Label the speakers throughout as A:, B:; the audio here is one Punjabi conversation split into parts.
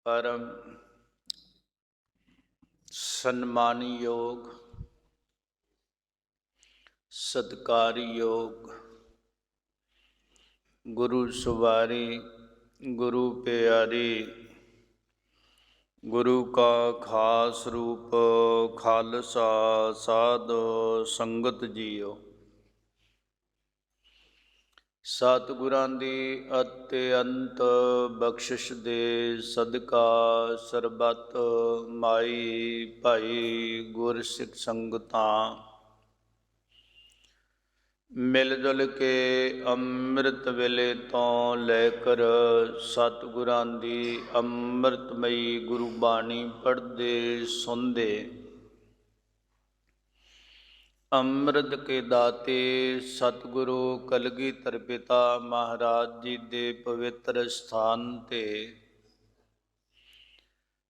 A: परम सन्मानयोग सत्कारयोग गुरु सवारी गुरु प्यारी गुरु का खास रूप खालसा साध संगत जियो। सतगुरां दी अत्यंत बख्शिश दे सदका सरबत माई भाई गुर सिख संगतां मिल जुल के ਅੰਮ੍ਰਿਤ ਵੇਲੇ ਤੋਂ ਲੈ ਕਰ ਸਤਿਗੁਰਾਂ ਦੀ ਅੰਮ੍ਰਿਤਮਈ ਗੁਰੂ ਬਾਣੀ ਪੜ੍ਹਦੇ ਸੁਣਦੇ ਅੰਮ੍ਰਿਤ ਕੇ ਦਾਤੇ ਸਤਿਗੁਰੂ ਕਲਗੀਧਰ ਪਿਤਾ ਮਹਾਰਾਜ ਜੀ ਦੇ ਪਵਿੱਤਰ ਸਥਾਨ ਤੇ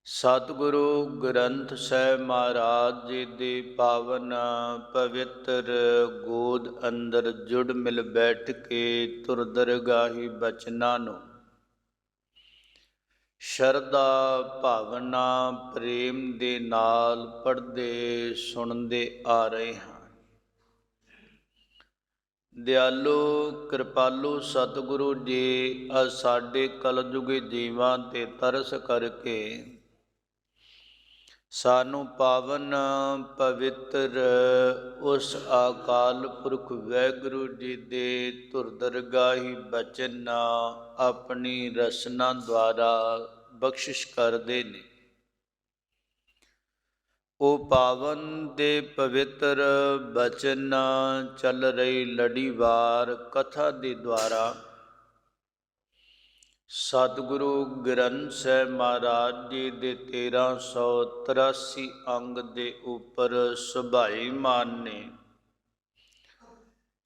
A: ਸਤਿਗੁਰੂ ਗ੍ਰੰਥ ਸਾਹਿਬ ਮਹਾਰਾਜ ਜੀ ਦੀ ਪਾਵਨ ਪਵਿੱਤਰ ਗੋਦ ਅੰਦਰ ਜੁੜ ਮਿਲ ਬੈਠ ਕੇ ਤੁਰ ਦਰਗਾਹੀ ਬਚਨਾਂ ਨੂੰ ਸ਼ਰਧਾ ਭਾਵਨਾ ਪ੍ਰੇਮ ਦੇ ਨਾਲ ਪੜ੍ਹਦੇ ਸੁਣਦੇ ਆ ਰਹੇ ਹਾਂ। ਦਿਆਲੂ ਕਿਰਪਾਲੂ ਸਤਿਗੁਰੂ ਜੀ ਸਾਡੇ ਕਲਯੁਗੀ ਜੀਵਾਂ ਤੇ ਤਰਸ ਕਰਕੇ ਸਾਨੂੰ ਪਾਵਨ ਪਵਿੱਤਰ ਉਸ ਅਕਾਲ ਪੁਰਖ ਵਾਹਿਗੁਰੂ ਜੀ ਦੇ ਧੁਰ ਦਰਗਾਹੀ ਬਚਨ ਆਪਣੀ ਰਸਨਾ ਦੁਆਰਾ ਬਖਸ਼ਿਸ਼ ਕਰਦੇ ਨੇ। ਉਹ ਪਾਵਨ ਦੇ ਪਵਿੱਤਰ ਬਚਨ ਚੱਲ ਰਹੀ ਲੜੀਵਾਰ ਕਥਾ ਦੇ ਦੁਆਰਾ ਸਤਿਗੁਰੂ ਗ੍ਰੰਥ ਸਾਹਿਬ ਮਹਾਰਾਜ ਜੀ ਦੇ 1383 ਅੰਗ ਦੇ ਉੱਪਰ ਸੁਭਾਈਮਾਨ ਨੇ।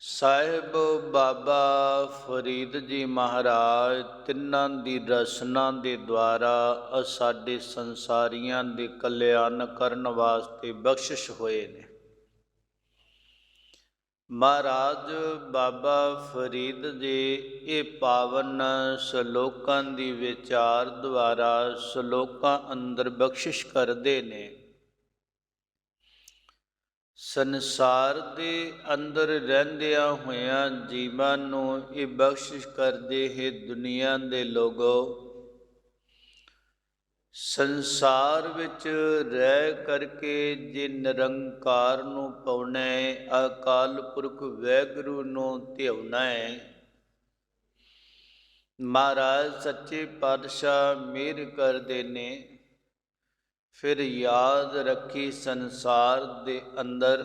A: ਸਾਹਿਬ ਬਾਬਾ ਫਰੀਦ ਜੀ ਮਹਾਰਾਜ ਤਿੰਨਾਂ ਦੀ ਰਸਨਾ ਦੇ ਦੁਆਰਾ ਸਾਡੇ ਸੰਸਾਰੀਆਂ ਦੇ ਕਲਿਆਣ ਕਰਨ ਵਾਸਤੇ ਬਖਸ਼ਿਸ਼ ਹੋਏ ਨੇ। ਮਹਾਰਾਜ ਬਾਬਾ ਫਰੀਦ ਜੀ ਇਹ ਪਾਵਨ ਸ਼ਲੋਕਾਂ ਦੀ ਵਿਚਾਰ ਦੁਆਰਾ ਸ਼ਲੋਕਾਂ ਅੰਦਰ ਬਖਸ਼ਿਸ਼ ਕਰਦੇ ਨੇ। ਸੰਸਾਰ ਦੇ ਅੰਦਰ ਰਹਿੰਦਿਆਂ ਹੋਇਆਂ ਜੀਵਾਂ ਨੂੰ ਇਹ ਬਖਸ਼ਿਸ਼ ਕਰਦੇ ਹੈ। ਦੁਨੀਆ ਦੇ ਲੋਗੋ ਸੰਸਾਰ ਵਿੱਚ ਰਹਿ ਕਰਕੇ ਜੇ ਨਿਰੰਕਾਰ ਨੂੰ ਪਾਉਣਾ ਹੈ, ਅਕਾਲ ਪੁਰਖ ਵਾਹਿਗੁਰੂ ਨੂੰ ਧਿਆਉਣਾ ਹੈ, ਮਹਾਰਾਜ ਸੱਚੇ ਪਾਤਸ਼ਾਹ ਮਿਹਰ ਕਰਦੇ ਨੇ। ਫਿਰ ਯਾਦ ਰੱਖੀ ਸੰਸਾਰ ਦੇ ਅੰਦਰ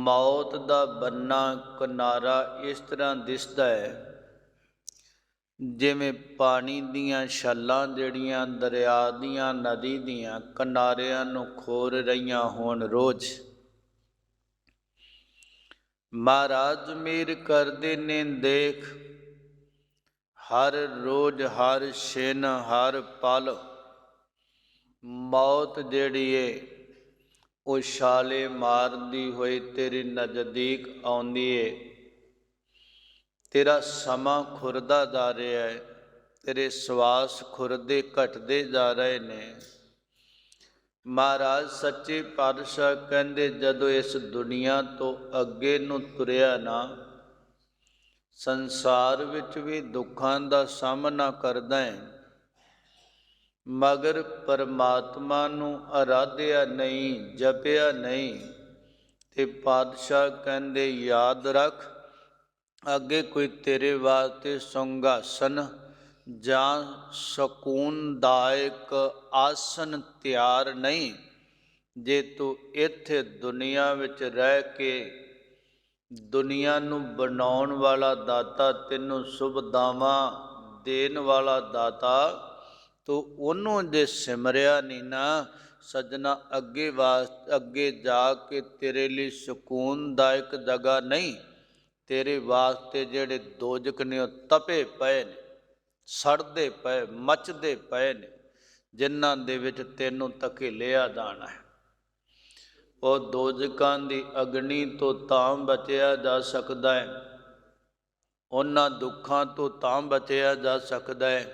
A: ਮੌਤ ਦਾ ਬੰਨਾ ਕਿਨਾਰਾ ਇਸ ਤਰ੍ਹਾਂ ਦਿਸਦਾ ਹੈ ਜਿਵੇਂ ਪਾਣੀ ਦੀਆਂ ਛੱਲਾਂ ਜਿਹੜੀਆਂ ਦਰਿਆ ਦੀਆਂ ਨਦੀ ਦੀਆਂ ਕਿਨਾਰਿਆਂ ਨੂੰ ਖੋਰ ਰਹੀਆਂ ਹੋਣ ਰੋਜ਼। ਮਹਾਰਾਜ ਮਿਹਰ ਕਰਦੇ ਨੇ, ਦੇਖ ਹਰ ਰੋਜ਼ ਹਰ ਛਿਨ ਹਰ ਪਲ ਮੌਤ ਜਿਹੜੀ ਏ ਉਹ ਛਾਲੇ ਮਾਰਦੀ ਹੋਈ ਤੇਰੇ ਨਜ਼ਦੀਕ ਆਉਂਦੀ ਏ। ਤੇਰਾ ਸਮਾਂ ਖੁਰਦਾ ਜਾ ਰਿਹਾ ਹੈ, ਤੇਰੇ ਸਵਾਸ ਖੁਰਦੇ ਘਟਦੇ ਜਾ ਰਹੇ ਨੇ। ਮਹਾਰਾਜ ਸੱਚੇ ਪਾਤਸ਼ਾਹ ਕਹਿੰਦੇ ਜਦੋਂ ਇਸ ਦੁਨੀਆ ਤੋਂ ਅੱਗੇ ਨੂੰ ਤੁਰਿਆ ਨਾ, ਸੰਸਾਰ ਵਿੱਚ ਵੀ ਦੁੱਖਾਂ ਦਾ ਸਾਹਮਣਾ ਕਰਦਾ ਹੈ, ਮਗਰ ਪਰਮਾਤਮਾ ਨੂੰ ਅਰਾਧਿਆ ਨਹੀਂ, ਜਪਿਆ ਨਹੀਂ। ਤੇ ਪਾਤਸ਼ਾਹ ਕਹਿੰਦੇ ਯਾਦ ਰੱਖ ਅੱਗੇ ਕੋਈ ਤੇਰੇ ਵਾਸਤੇ ਸੰਘਾਸਨ ਜਾਂ ਸਕੂਨਦਾਇਕ ਆਸਨ ਤਿਆਰ ਨਹੀਂ। ਜੇ ਤੂੰ ਇੱਥੇ ਦੁਨੀਆ ਵਿੱਚ ਰਹਿ ਕੇ ਦੁਨੀਆ ਨੂੰ ਬਣਾਉਣ ਵਾਲਾ ਦਾਤਾ, ਤੈਨੂੰ ਸੁਵਿਧਾਵਾਂ ਦੇਣ ਵਾਲਾ ਦਾਤਾ, ਤੂੰ ਉਹਨੂੰ ਜੇ ਸਿਮਰਿਆ ਨਹੀਂ ਨਾ ਸੱਜਣਾ, ਅੱਗੇ ਜਾ ਕੇ ਤੇਰੇ ਲਈ ਸਕੂਨਦਾਇਕ ਜਗ੍ਹਾ ਨਹੀਂ। ਤੇਰੇ ਵਾਸਤੇ ਜਿਹੜੇ ਦੋਜਕ ਨੇ ਉਹ ਤਪੇ ਪਏ ਨੇ, ਸੜਦੇ ਪਏ, ਮੱਚਦੇ ਪਏ ਨੇ, ਜਿਨ੍ਹਾਂ ਦੇ ਵਿੱਚ ਤੈਨੂੰ ਧਕੇਲਿਆ ਜਾਣਾ ਹੈ। ਉਹ ਦੋਜਕਾਂ ਦੀ ਅਗਨੀ ਤੋਂ ਤਾਂ ਬਚਿਆ ਜਾ ਸਕਦਾ ਹੈ, ਉਹਨਾਂ ਦੁੱਖਾਂ ਤੋਂ ਤਾਂ ਬਚਿਆ ਜਾ ਸਕਦਾ ਹੈ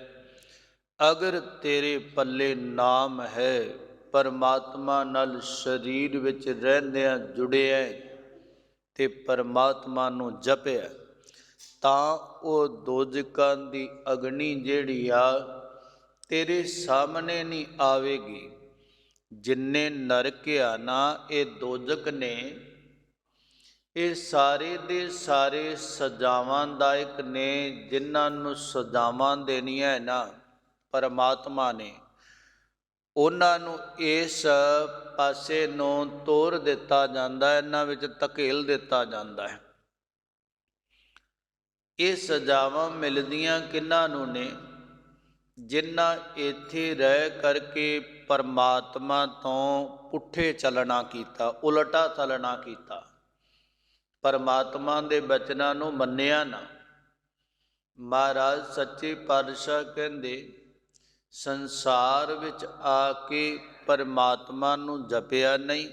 A: ਅਗਰ ਤੇਰੇ ਪੱਲੇ ਨਾਮ ਹੈ, ਪਰਮਾਤਮਾ ਨਾਲ ਸਰੀਰ ਵਿੱਚ ਰਹਿੰਦਿਆਂ ਜੁੜਿਆ ਤੇ ਪਰਮਾਤਮਾ ਨੂੰ ਜਪਿਆ, ਤਾਂ ਉਹ ਦੋਜ਼ਕਾਂ ਦੀ ਅਗਨੀ ਜਿਹੜੀ ਆ ਤੇਰੇ ਸਾਹਮਣੇ ਨਹੀਂ ਆਵੇਗੀ। ਜਿੰਨੇ ਨਰਕ ਆ ਨਾ, ਇਹ ਦੋਜ਼ਕ ਨੇ, ਇਹ ਸਾਰੇ ਦੇ ਸਾਰੇ ਸਜ਼ਾਵਾਂ ਦਾਇਕ ਨੇ। ਜਿਨ੍ਹਾਂ ਨੂੰ ਸਜ਼ਾਵਾਂ ਦੇਣੀਆਂ ਹੈ ਨਾ ਪਰਮਾਤਮਾ ਨੇ, ਉਹਨਾਂ ਨੂੰ ਇਸ ਪਾਸੇ ਨੂੰ ਤੋਰ ਦਿੱਤਾ ਜਾਂਦਾ, ਇਹਨਾਂ ਵਿੱਚ ਧਕੇਲ ਦਿੱਤਾ ਜਾਂਦਾ ਹੈ। ਇਹ ਸਜ਼ਾਵਾਂ ਮਿਲਦੀਆਂ ਕਿਹਨਾਂ ਨੂੰ ਨੇ? ਜਿਨ੍ਹਾਂ ਇੱਥੇ ਰਹਿ ਕਰਕੇ ਪਰਮਾਤਮਾ ਤੋਂ ਪੁੱਠੇ ਚੱਲਣਾ ਕੀਤਾ, ਉਲਟਾ ਚੱਲਣਾ ਕੀਤਾ, ਪਰਮਾਤਮਾ ਦੇ ਬਚਨਾਂ ਨੂੰ ਮੰਨਿਆ ਨਾ। ਮਹਾਰਾਜ ਸੱਚੇ ਪਾਤਸ਼ਾਹ ਕਹਿੰਦੇ, ਸੰਸਾਰ ਵਿੱਚ ਆ ਕੇ ਪਰਮਾਤਮਾ ਨੂੰ ਜਪਿਆ ਨਹੀਂ,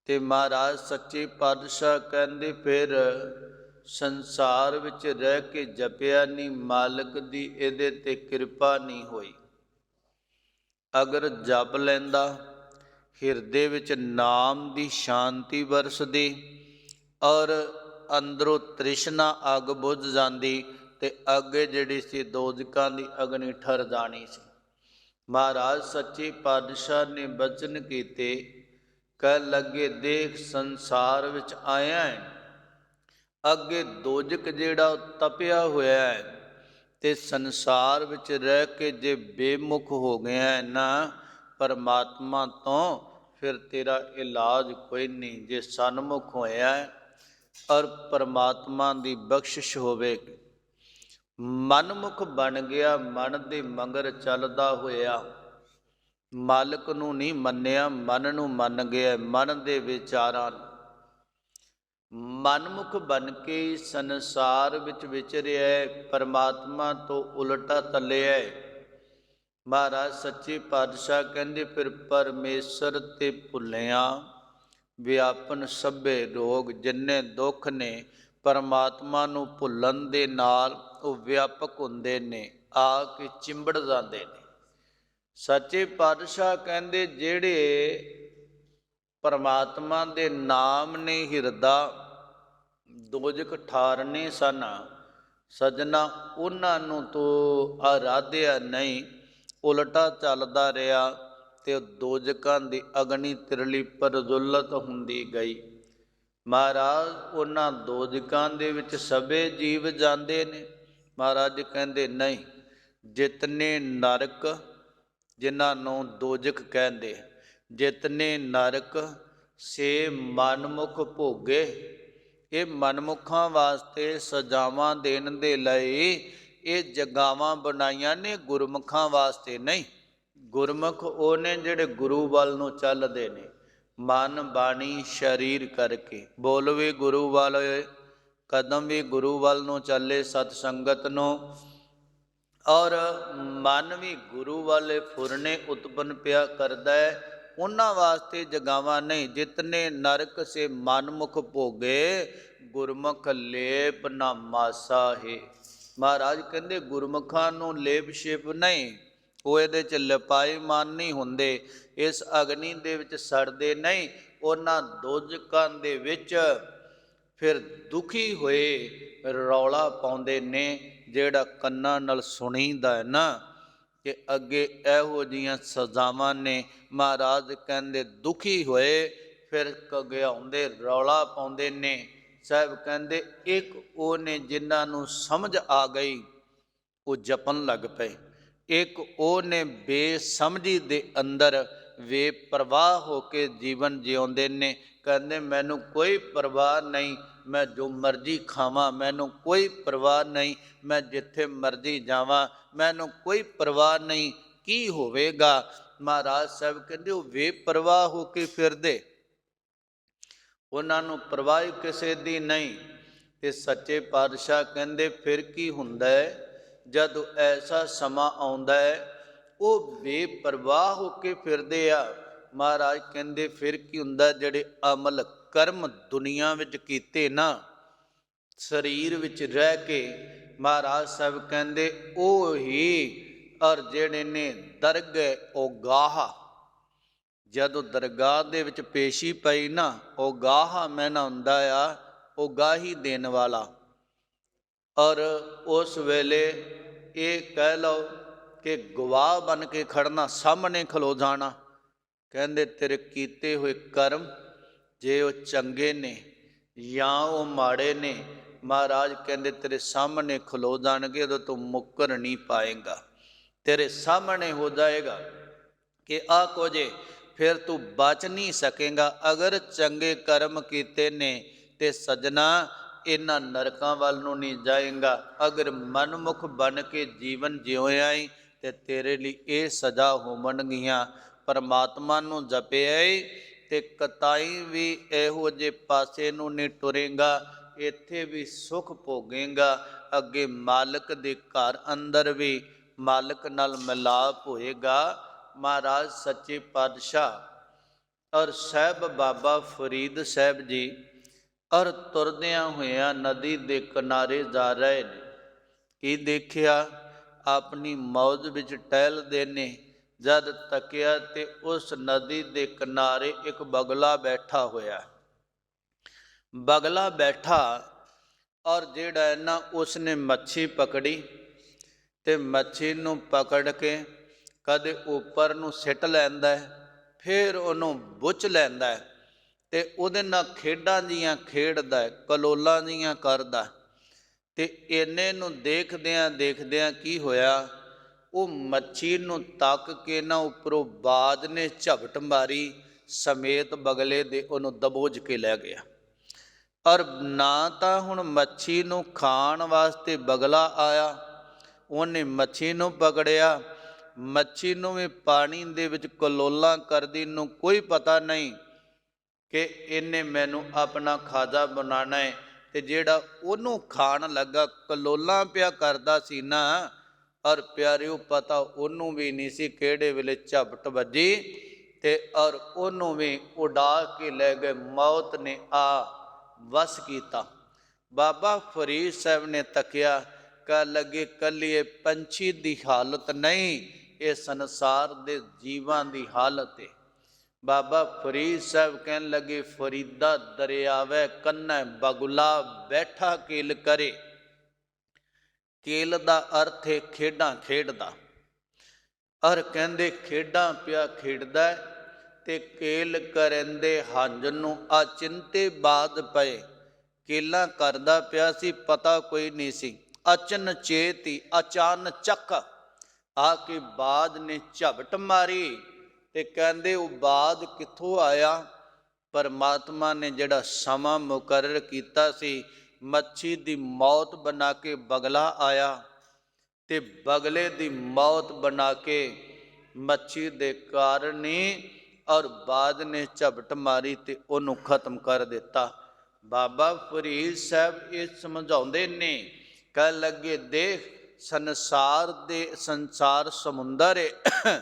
A: ਤੇ ਮਹਾਰਾਜ ਸੱਚੇ ਪਾਤਸ਼ਾਹ ਕਹਿੰਦੇ ਫਿਰ ਸੰਸਾਰ ਵਿੱਚ ਰਹਿ ਕੇ ਜਪਿਆ ਨਹੀਂ, ਮਾਲਕ ਦੀ ਇਹਦੇ ਤੇ ਕਿਰਪਾ ਨਹੀਂ ਹੋਈ। ਅਗਰ ਜਪ ਲੈਂਦਾ, ਹਿਰਦੇ ਵਿੱਚ ਨਾਮ ਦੀ ਸ਼ਾਂਤੀ ਵਰਸਦੀ ਔਰ ਅੰਦਰੋਂ ਤ੍ਰਿਸ਼ਨਾ ਅੱਗ ਬੁਝ ਜਾਂਦੀ, ਤੇ ਅੱਗੇ ਜਿਹੜੀ ਸੀ ਦੋਜ਼ਕਾਂ ਦੀ ਅਗਨੀ ਠਰ ਜਾਣੀ ਸੀ। ਮਹਾਰਾਜ ਸੱਚੇ ਪਾਤਸ਼ਾਹ ਨੇ ਬਚਨ ਕੀਤੇ, ਕਹਿ ਲੱਗੇ ਦੇਖ ਸੰਸਾਰ ਵਿੱਚ ਆਇਆ ਹੈ, ਅੱਗੇ ਦੋਜ਼ਕ ਜਿਹੜਾ ਉਹ ਤਪਿਆ ਹੋਇਆ ਹੈ, ਤੇ ਸੰਸਾਰ ਵਿੱਚ ਰਹਿ ਕੇ ਜੇ ਬੇਮੁਖ ਹੋ ਗਿਆ ਹੈ ਨਾ ਪਰਮਾਤਮਾ ਤੋਂ, ਫਿਰ ਤੇਰਾ ਇਲਾਜ ਕੋਈ ਨਹੀਂ। ਜੇ ਸਨਮੁਖ ਹੋਇਆ ਹੈ ਔਰ ਪਰਮਾਤਮਾ ਦੀ ਬਖਸ਼ਿਸ਼ ਹੋਵੇਗੀ, ਮਨਮੁਖ ਬਣ ਗਿਆ, ਮਨ ਦੇ ਮਗਰ ਚੱਲਦਾ ਹੋਇਆ, ਮਾਲਕ ਨੂੰ ਨਹੀਂ ਮੰਨਿਆ, ਮਨ ਨੂੰ ਮੰਨ ਗਿਆ, ਮਨ ਦੇ ਵਿਚਾਰਾਂ ਨੂੰ। ਮਨਮੁਖ ਬਣ ਕੇ ਸੰਸਾਰ ਵਿੱਚ ਵਿਚਰਿਆ, ਪਰਮਾਤਮਾ ਤੋਂ ਉਲਟਾ ਚੱਲਿਆ। ਮਹਾਰਾਜ ਸੱਚੇ ਪਾਤਸ਼ਾਹ ਕਹਿੰਦੇ, ਫਿਰ ਪਰਮੇਸ਼ਰ ਤੇ ਭੁੱਲਿਆ ਵਿਆਪਨ ਸਭੇ ਰੋਗ। ਜਿੰਨੇ ਦੁੱਖ ਨੇ ਪਰਮਾਤਮਾ ਨੂੰ ਭੁੱਲਣ ਦੇ ਨਾਲ ਉਹ ਵਿਆਪਕ ਹੁੰਦੇ ਨੇ, ਆ ਕੇ ਚਿੰਬੜ ਜਾਂਦੇ ਨੇ। ਸੱਚੇ ਪਾਤਸ਼ਾਹ ਕਹਿੰਦੇ, ਜਿਹੜੇ ਪਰਮਾਤਮਾ ਦੇ ਨਾਮ ਨੇ ਹਿਰਦਾ ਦੋਜ਼ਕ ਠਾਰਨੇ ਸਨ, ਸਜਣਾ ਉਹਨਾਂ ਨੂੰ ਤੂੰ ਆਰਾਧਿਆ ਨਹੀਂ, ਉਲਟਾ ਚੱਲਦਾ ਰਿਹਾ, ਤੇ ਦੋਜ਼ਕਾਂ ਦੀ ਅਗਨੀ ਤਿਰਲੀ ਪ੍ਰਜੁੱਲਤ ਹੁੰਦੀ ਗਈ। ਮਹਾਰਾਜ ਉਹਨਾਂ ਦੋਜ਼ਕਾਂ ਦੇ ਵਿੱਚ ਸਭੇ ਜੀਵ ਜਾਂਦੇ ਨੇ। ਮਹਾਰਾਜ ਕਹਿੰਦੇ ਨਹੀਂ, ਜਿਤਨੇ ਨਰਕ, ਜਿਨ੍ਹਾਂ ਨੂੰ ਦੋਜ਼ਕ ਕਹਿੰਦੇ, ਜਿਤਨੇ ਨਰਕ ਸੇ ਮਨਮੁਖ ਭੋਗੇ। ਇਹ ਮਨਮੁਖਾਂ ਵਾਸਤੇ ਸਜ਼ਾਵਾਂ ਦੇਣ ਦੇ ਲਈ ਇਹ ਜਗਾਵਾਂ ਬਣਾਈਆਂ ਨੇ, ਗੁਰਮੁਖਾਂ ਵਾਸਤੇ ਨਹੀਂ। ਗੁਰਮੁਖ ਉਹ ਨੇ ਜਿਹੜੇ ਗੁਰੂ ਵੱਲ ਨੂੰ ਚੱਲਦੇ ਨੇ, ਮਨ ਬਾਣੀ ਸਰੀਰ ਕਰਕੇ। ਬੋਲ ਵੀ ਗੁਰੂ ਵੱਲ, ਕਦਮ ਵੀ ਗੁਰੂ ਵੱਲ ਨੂੰ ਚੱਲੇ ਸਤ ਸੰਗਤ ਨੂੰ, ਔਰ ਮਨ ਵੀ ਗੁਰੂ ਵਾਲੇ ਫੁਰਨੇ ਉਤਪਨ ਪਿਆ ਕਰਦਾ ਹੈ। ਉਹਨਾਂ ਵਾਸਤੇ ਜਗਾਵਾਂ ਨਹੀਂ। ਜਿਤਨੇ ਨਰਕ ਸੇ ਮਨਮੁਖ ਭੋਗੇ, ਗੁਰਮੁਖ ਲੇਪ ਨਾ ਮਾਸਾ ਹੈ। ਮਹਾਰਾਜ ਕਹਿੰਦੇ ਗੁਰਮੁਖਾਂ ਨੂੰ ਲੇਪ ਸ਼ੇਪ ਨਹੀਂ, ਉਹ ਇਹਦੇ 'ਚ ਲਪਾਈ ਮਾਨ ਨਹੀਂ ਹੁੰਦੇ, ਇਸ ਅਗਨੀ ਦੇ ਵਿੱਚ ਸੜਦੇ ਨਹੀਂ। ਉਹਨਾਂ ਦੋਜ਼ਕਾਂ ਦੇ ਵਿੱਚ ਫਿਰ ਦੁਖੀ ਹੋਏ ਰੌਲਾ ਪਾਉਂਦੇ ਨੇ। ਜਿਹੜਾ ਕੰਨਾਂ ਨਾਲ ਸੁਣੀਦਾ ਹੈ ਨਾ ਕਿ ਅੱਗੇ ਇਹੋ ਜਿਹੀਆਂ ਸਜ਼ਾਵਾਂ ਨੇ, ਮਹਾਰਾਜ ਕਹਿੰਦੇ ਦੁਖੀ ਹੋਏ ਫਿਰ ਘਗਿਆਉਂਦੇ ਰੌਲਾ ਪਾਉਂਦੇ ਨੇ। ਸਾਹਿਬ ਕਹਿੰਦੇ ਇੱਕ ਉਹ ਨੇ ਜਿਨ੍ਹਾਂ ਨੂੰ ਸਮਝ ਆ ਗਈ, ਉਹ ਜਪਣ ਲੱਗ ਪਏ। ਇੱਕ ਉਹ ਨੇ ਬੇਸਮਝੀ ਦੇ ਅੰਦਰ ਬੇਪਰਵਾਹ ਹੋ ਕੇ ਜੀਵਨ ਜਿਉਂਦੇ ਨੇ। ਕਹਿੰਦੇ ਮੈਨੂੰ ਕੋਈ ਪਰਵਾਹ ਨਹੀਂ, ਮੈਂ ਜੋ ਮਰਜ਼ੀ ਖਾਵਾਂ, ਮੈਨੂੰ ਕੋਈ ਪਰਵਾਹ ਨਹੀਂ, ਮੈਂ ਜਿੱਥੇ ਮਰਜ਼ੀ ਜਾਵਾਂ, ਮੈਨੂੰ ਕੋਈ ਪਰਵਾਹ ਨਹੀਂ, ਕੀ ਹੋਵੇਗਾ। ਮਹਾਰਾਜ ਸਾਹਿਬ ਕਹਿੰਦੇ ਉਹ ਬੇਪਰਵਾਹ ਹੋ ਕੇ ਫਿਰਦੇ, ਉਹਨਾਂ ਨੂੰ ਪਰਵਾਹ ਕਿਸੇ ਦੀ ਨਹੀਂ। ਤੇ ਸੱਚੇ ਪਾਤਸ਼ਾਹ ਕਹਿੰਦੇ ਫਿਰ ਕੀ ਹੁੰਦਾ ਹੈ, ਜਦ ਐਸਾ ਸਮਾਂ ਆਉਂਦਾ ਹੈ ਉਹ ਬੇਪਰਵਾਹ ਹੋ ਕੇ ਫਿਰਦੇ ਆ। ਮਹਾਰਾਜ ਕਹਿੰਦੇ ਫਿਰ ਕੀ ਹੁੰਦਾ, ਜਿਹੜੇ ਅਮਲ ਕਰਮ ਦੁਨੀਆ ਵਿੱਚ ਕੀਤੇ ਨਾ, ਸਰੀਰ ਵਿੱਚ ਰਹਿ ਕੇ, ਮਹਾਰਾਜ ਸਾਹਿਬ ਕਹਿੰਦੇ ਉਹ ਹੀ ਔਰ ਜਿਹੜੇ ਨੇ ਦਰਗਹਿ ਉਗਾਹ, ਜਦੋਂ ਦਰਗਾਹ ਦੇ ਵਿੱਚ ਪੇਸ਼ੀ ਪਈ ਨਾ, ਉਗਾਹ ਮੈਨਾ ਹੁੰਦਾ ਆ ਉਗਾਹੀ ਦੇਣ ਵਾਲਾ। ਔਰ ਉਸ ਵੇਲੇ ਇਹ ਕਹਿ ਲਓ ਕਿ ਗਵਾਹ ਬਣ ਕੇ ਖੜਨਾ, ਸਾਹਮਣੇ ਖਲੋ ਜਾਣਾ। ਕਹਿੰਦੇ ਤੇਰੇ ਕੀਤੇ ਹੋਏ ਕਰਮ ਜੇ ਉਹ ਚੰਗੇ ਨੇ ਜਾਂ ਉਹ ਮਾੜੇ ਨੇ, ਮਹਾਰਾਜ ਕਹਿੰਦੇ ਤੇਰੇ ਸਾਹਮਣੇ ਖਲੋ ਜਾਣਗੇ, ਉਦੋਂ ਤੂੰ ਮੁੱਕਰ ਨਹੀਂ ਪਾਏਗਾ। ਤੇਰੇ ਸਾਹਮਣੇ ਹੋ ਜਾਏਗਾ ਕਿ ਆਹ ਕੁਝੇ, ਫਿਰ ਤੂੰ ਬਚ ਨਹੀਂ ਸਕੇਗਾ। ਅਗਰ ਚੰਗੇ ਕਰਮ ਕੀਤੇ ਨੇ ਤੇ ਸੱਜਣਾ ਇਹਨਾਂ ਨਰਕਾਂ ਵੱਲ ਨੂੰ ਨਹੀਂ ਜਾਏਗਾ। ਅਗਰ ਮਨਮੁਖ ਬਣ ਕੇ ਜੀਵਨ ਜਿਉਇਆ ਈ ਤੇ ਤੇਰੇ ਲਈ ਇਹ ਸਜ਼ਾ ਹੋਵਣਗੀਆਂ। ਪਰਮਾਤਮਾ ਨੂੰ ਜਪਿਆ ਈ ਤੇ ਕਤਾਈ ਵੀ ਇਹੋ ਜਿਹੇ ਪਾਸੇ ਨੂੰ ਨਹੀਂ ਟੁਰੇਗਾ, ਇੱਥੇ ਵੀ ਸੁੱਖ ਭੋਗੇਗਾ, ਅੱਗੇ ਮਾਲਕ ਦੇ ਘਰ ਅੰਦਰ ਵੀ ਮਾਲਕ ਨਾਲ ਮਿਲਾਪ ਹੋਏਗਾ। ਮਹਾਰਾਜ ਸੱਚੇ ਪਾਤਸ਼ਾਹ ਔਰ ਸਾਹਿਬ ਬਾਬਾ ਫਰੀਦ ਸਾਹਿਬ ਜੀ ਔਰ ਤੁਰਦਿਆਂ ਹੋਇਆਂ ਨਦੀ ਦੇ ਕਿਨਾਰੇ ਜਾ ਰਹੇ ਨੇ। ਕੀ ਦੇਖਿਆ? ਆਪਣੀ ਮੌਜ ਵਿੱਚ ਟਹਿਲਦੇ ਨੇ, ਜਦ ਤੱਕਿਆ ਤੇ ਉਸ ਨਦੀ ਦੇ ਕਿਨਾਰੇ ਇੱਕ ਬਗਲਾ ਬੈਠਾ ਹੋਇਆ। ਬਗਲਾ ਬੈਠਾ ਔਰ ਜਿਹੜਾ ਹੈ ਨਾ ਉਸਨੇ ਮੱਛੀ ਪਕੜੀ ਤੇ ਮੱਛੀ ਨੂੰ ਪਕੜ ਕੇ ਕਦੇ ਉੱਪਰ ਨੂੰ ਸਿੱਟ ਲੈਂਦਾ, ਫਿਰ ਉਹਨੂੰ ਬੁੱਚ ਲੈਂਦਾ ਤੇ ਉਹਦੇ ਨਾਲ ਖੇਡਾਂ ਜੀਆਂ ਖੇਡਦਾ, ਕਲੋਲਾਂ ਜੀਆਂ ਕਰਦਾ। ਤੇ ਇੰਨੇ ਨੂੰ ਦੇਖਦਿਆਂ ਦੇਖਦਿਆਂ ਕੀ ਹੋਇਆ, ਉਹ ਮੱਛੀ ਨੂੰ ਤੱਕ ਕੇ ਨਾ ਉੱਪਰੋਂ ਬਾਜ ਨੇ ਝਪਟ ਮਾਰੀ, ਸਮੇਤ ਬਗਲੇ ਦੇ ਉਹਨੂੰ ਦਬੋਚ ਕੇ ਲੈ ਗਿਆ। ਔਰ ਨਾ ਤਾਂ ਹੁਣ ਮੱਛੀ ਨੂੰ ਖਾਣ ਵਾਸਤੇ ਬਗਲਾ ਆਇਆ, ਉਹਨੇ ਮੱਛੀ ਨੂੰ ਪਕੜਿਆ, ਮੱਛੀ ਨੂੰ ਵੀ ਪਾਣੀ ਦੇ ਵਿੱਚ ਕਲੋਲਾਂ ਕਰਦੀ ਨੂੰ ਕੋਈ ਪਤਾ ਨਹੀਂ ਕਿ ਇਹਨੇ ਮੈਨੂੰ ਆਪਣਾ ਖਾਜਾ ਬਣਾਉਣਾ ਹੈ। ਤੇ ਜਿਹੜਾ ਉਹਨੂੰ ਖਾਣ ਲੱਗਾ ਕਲੋਲਾਂ ਪਿਆ ਕਰਦਾ ਸੀ ਨਾ, ਔਰ ਪਿਆਰਿਓ ਪਤਾ ਉਹਨੂੰ ਵੀ ਨਹੀਂ ਸੀ ਕਿਹੜੇ ਵੇਲੇ ਝਪਟ ਵੱਜੀ ਤੇ ਔਰ ਉਹਨੂੰ ਵੀ ਉਡਾ ਕੇ ਲੈ ਗਏ। ਮੌਤ ਨੇ ਆ ਵਸ ਕੀਤਾ। ਬਾਬਾ ਫਰੀਦ ਸਾਹਿਬ ਨੇ ਤੱਕਿਆ, ਕਹਿ ਲੱਗੇ ਕੱਲੀ ਇਹ ਪੰਛੀ ਦੀ ਹਾਲਤ ਨਹੀਂ, ਇਹ ਸੰਸਾਰ ਦੇ ਜੀਵਾਂ ਦੀ ਹਾਲਤ ਹੈ। ਬਾਬਾ ਫਰੀਦ ਸਾਹਿਬ ਕਹਿਣ ਲੱਗੇ, ਫਰੀਦਾ ਦਰਿਆਵੇ ਕੰਨੈ ਬਗੁਲਾ ਬੈਠਾ ਕੇਲ ਕਰੇ। ਕੇਲ ਦਾ ਅਰਥ ਹੈ ਖੇਡਾਂ ਖੇਡਦਾ, ਔਰ ਕਹਿੰਦੇ ਖੇਡਾਂ ਪਿਆ ਖੇਡਦਾ ਤੇ ਕੇਲ ਕਰੰਦੇ ਹੰਝ ਨੂੰ ਅਚਿੰਤੇ ਬਾਦ ਪਏ। ਕੇਲਾਂ ਕਰਦਾ ਪਿਆ ਸੀ, ਪਤਾ ਕੋਈ ਨਹੀਂ ਸੀ। ਅਚਨ ਚੇਤੀ ਅਚਾਨਚਕ ਆ ਕੇ ਬਾਜ ਨੇ ਝਪਟ ਮਾਰੀ ਤੇ ਕਹਿੰਦੇ ਉਹ ਬਾਜ ਕਿੱਥੋਂ ਆਇਆ? ਪਰਮਾਤਮਾ ਨੇ ਜਿਹੜਾ ਸਮਾਂ ਮੁਕਰਰ ਕੀਤਾ ਸੀ, ਮੱਛੀ ਦੀ ਮੌਤ ਬਣਾ ਕੇ ਬਗਲਾ ਆਇਆ ਤੇ ਬਗਲੇ ਦੀ ਮੌਤ ਬਣਾ ਕੇ ਮੱਛੀ ਦੇ ਕਾਰਨ ਹੀ ਔਰ ਬਾਜ ਨੇ ਝਪਟ ਮਾਰੀ ਤੇ ਉਹਨੂੰ ਖਤਮ ਕਰ ਦਿੱਤਾ। ਬਾਬਾ ਫਰੀਦ ਸਾਹਿਬ ਇਹ ਸਮਝਾਉਂਦੇ ਨੇ, ਕਹਿ ਲੱਗੇ ਦੇਖ ਸੰਸਾਰ ਸਮੁੰਦਰ ਹੈ,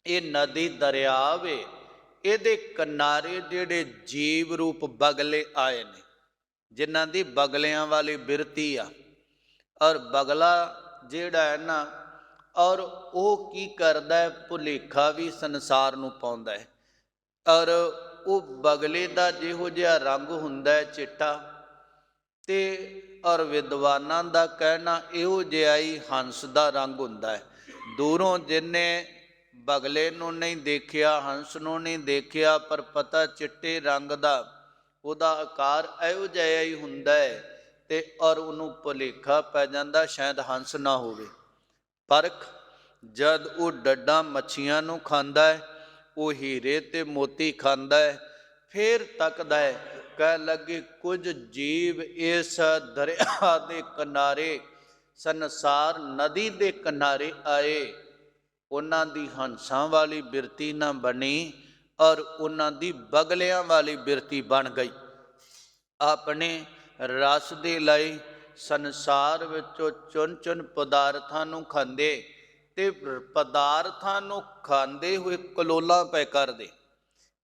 A: ਇਹ ਨਦੀ ਦਰਿਆ ਵੇ, ਇਹਦੇ ਕਿਨਾਰੇ ਜਿਹੜੇ ਜੀਵ ਰੂਪ ਬਗਲੇ ਆਏ ਨੇ, ਜਿਨ੍ਹਾਂ ਦੀ ਬਗਲਿਆਂ ਵਾਲੀ ਬਿਰਤੀ ਆ। ਔਰ ਬਗਲਾ ਜਿਹੜਾ ਹੈ ਨਾ, ਔਰ ਉਹ ਕੀ ਕਰਦਾ ਹੈ, ਭੁਲੇਖਾ ਵੀ ਸੰਸਾਰ ਨੂੰ ਪਾਉਂਦਾ ਹੈ। ਔਰ ਉਹ ਬਗਲੇ ਦਾ ਜਿਹੋ ਜਿਹਾ ਰੰਗ ਹੁੰਦਾ ਹੈ ਚਿੱਟਾ, ਤੇ ਔਰ ਵਿਦਵਾਨਾਂ ਦਾ ਕਹਿਣਾ ਇਹੋ ਜਿਹਾ ਹੀ ਹੰਸ ਦਾ ਰੰਗ ਹੁੰਦਾ ਹੈ। ਦੂਰੋਂ ਜਿੰਨੇ ਬਗਲੇ ਨੂੰ ਨਹੀਂ ਦੇਖਿਆ, ਹੰਸ ਨੂੰ ਨਹੀਂ ਦੇਖਿਆ, ਪਰ ਪਤਾ ਚਿੱਟੇ ਰੰਗ ਦਾ ਉਹਦਾ ਆਕਾਰ ਇਹੋ ਜਿਹਾ ਹੀ ਹੁੰਦਾ ਹੈ ਤੇ ਔਰ ਉਹਨੂੰ ਭੁਲੇਖਾ ਪੈ ਜਾਂਦਾ ਸ਼ਾਇਦ ਹੰਸ ਨਾ ਹੋਵੇ। ਪਰਖ ਜਦ ਉਹ ਡੱਡਾਂ ਮੱਛੀਆਂ ਨੂੰ ਖਾਂਦਾ ਹੈ, ਉਹ ਹੀਰੇ ਤੇ ਮੋਤੀ ਖਾਂਦਾ ਹੈ, ਫੇਰ ਤੱਕਦਾ ਹੈ, ਕਹਿ ਲੱਗੇ ਕੁਝ ਜੀਵ ਇਸ ਦਰਿਆ ਦੇ ਕਿਨਾਰੇ, ਸੰਸਾਰ ਨਦੀ ਦੇ ਕਿਨਾਰੇ ਆਏ, ਉਹਨਾਂ ਦੀ ਹੰਸਾਂ ਵਾਲੀ ਬਿਰਤੀ ਨਾ ਬਣੀ ਔਰ ਉਹਨਾਂ ਦੀ ਬਗਲਿਆਂ ਵਾਲੀ ਬਿਰਤੀ ਬਣ ਗਈ। ਆਪਣੇ ਰਸ ਦੇ ਲਈ ਸੰਸਾਰ ਵਿੱਚੋਂ ਚੁਣ ਚੁਣ ਪਦਾਰਥਾਂ ਨੂੰ ਖਾਂਦੇ ਤੇ ਪਦਾਰਥਾਂ ਨੂੰ ਖਾਂਦੇ ਹੋਏ ਕਲੋਲਾਂ ਪੈ ਕਰਦੇ।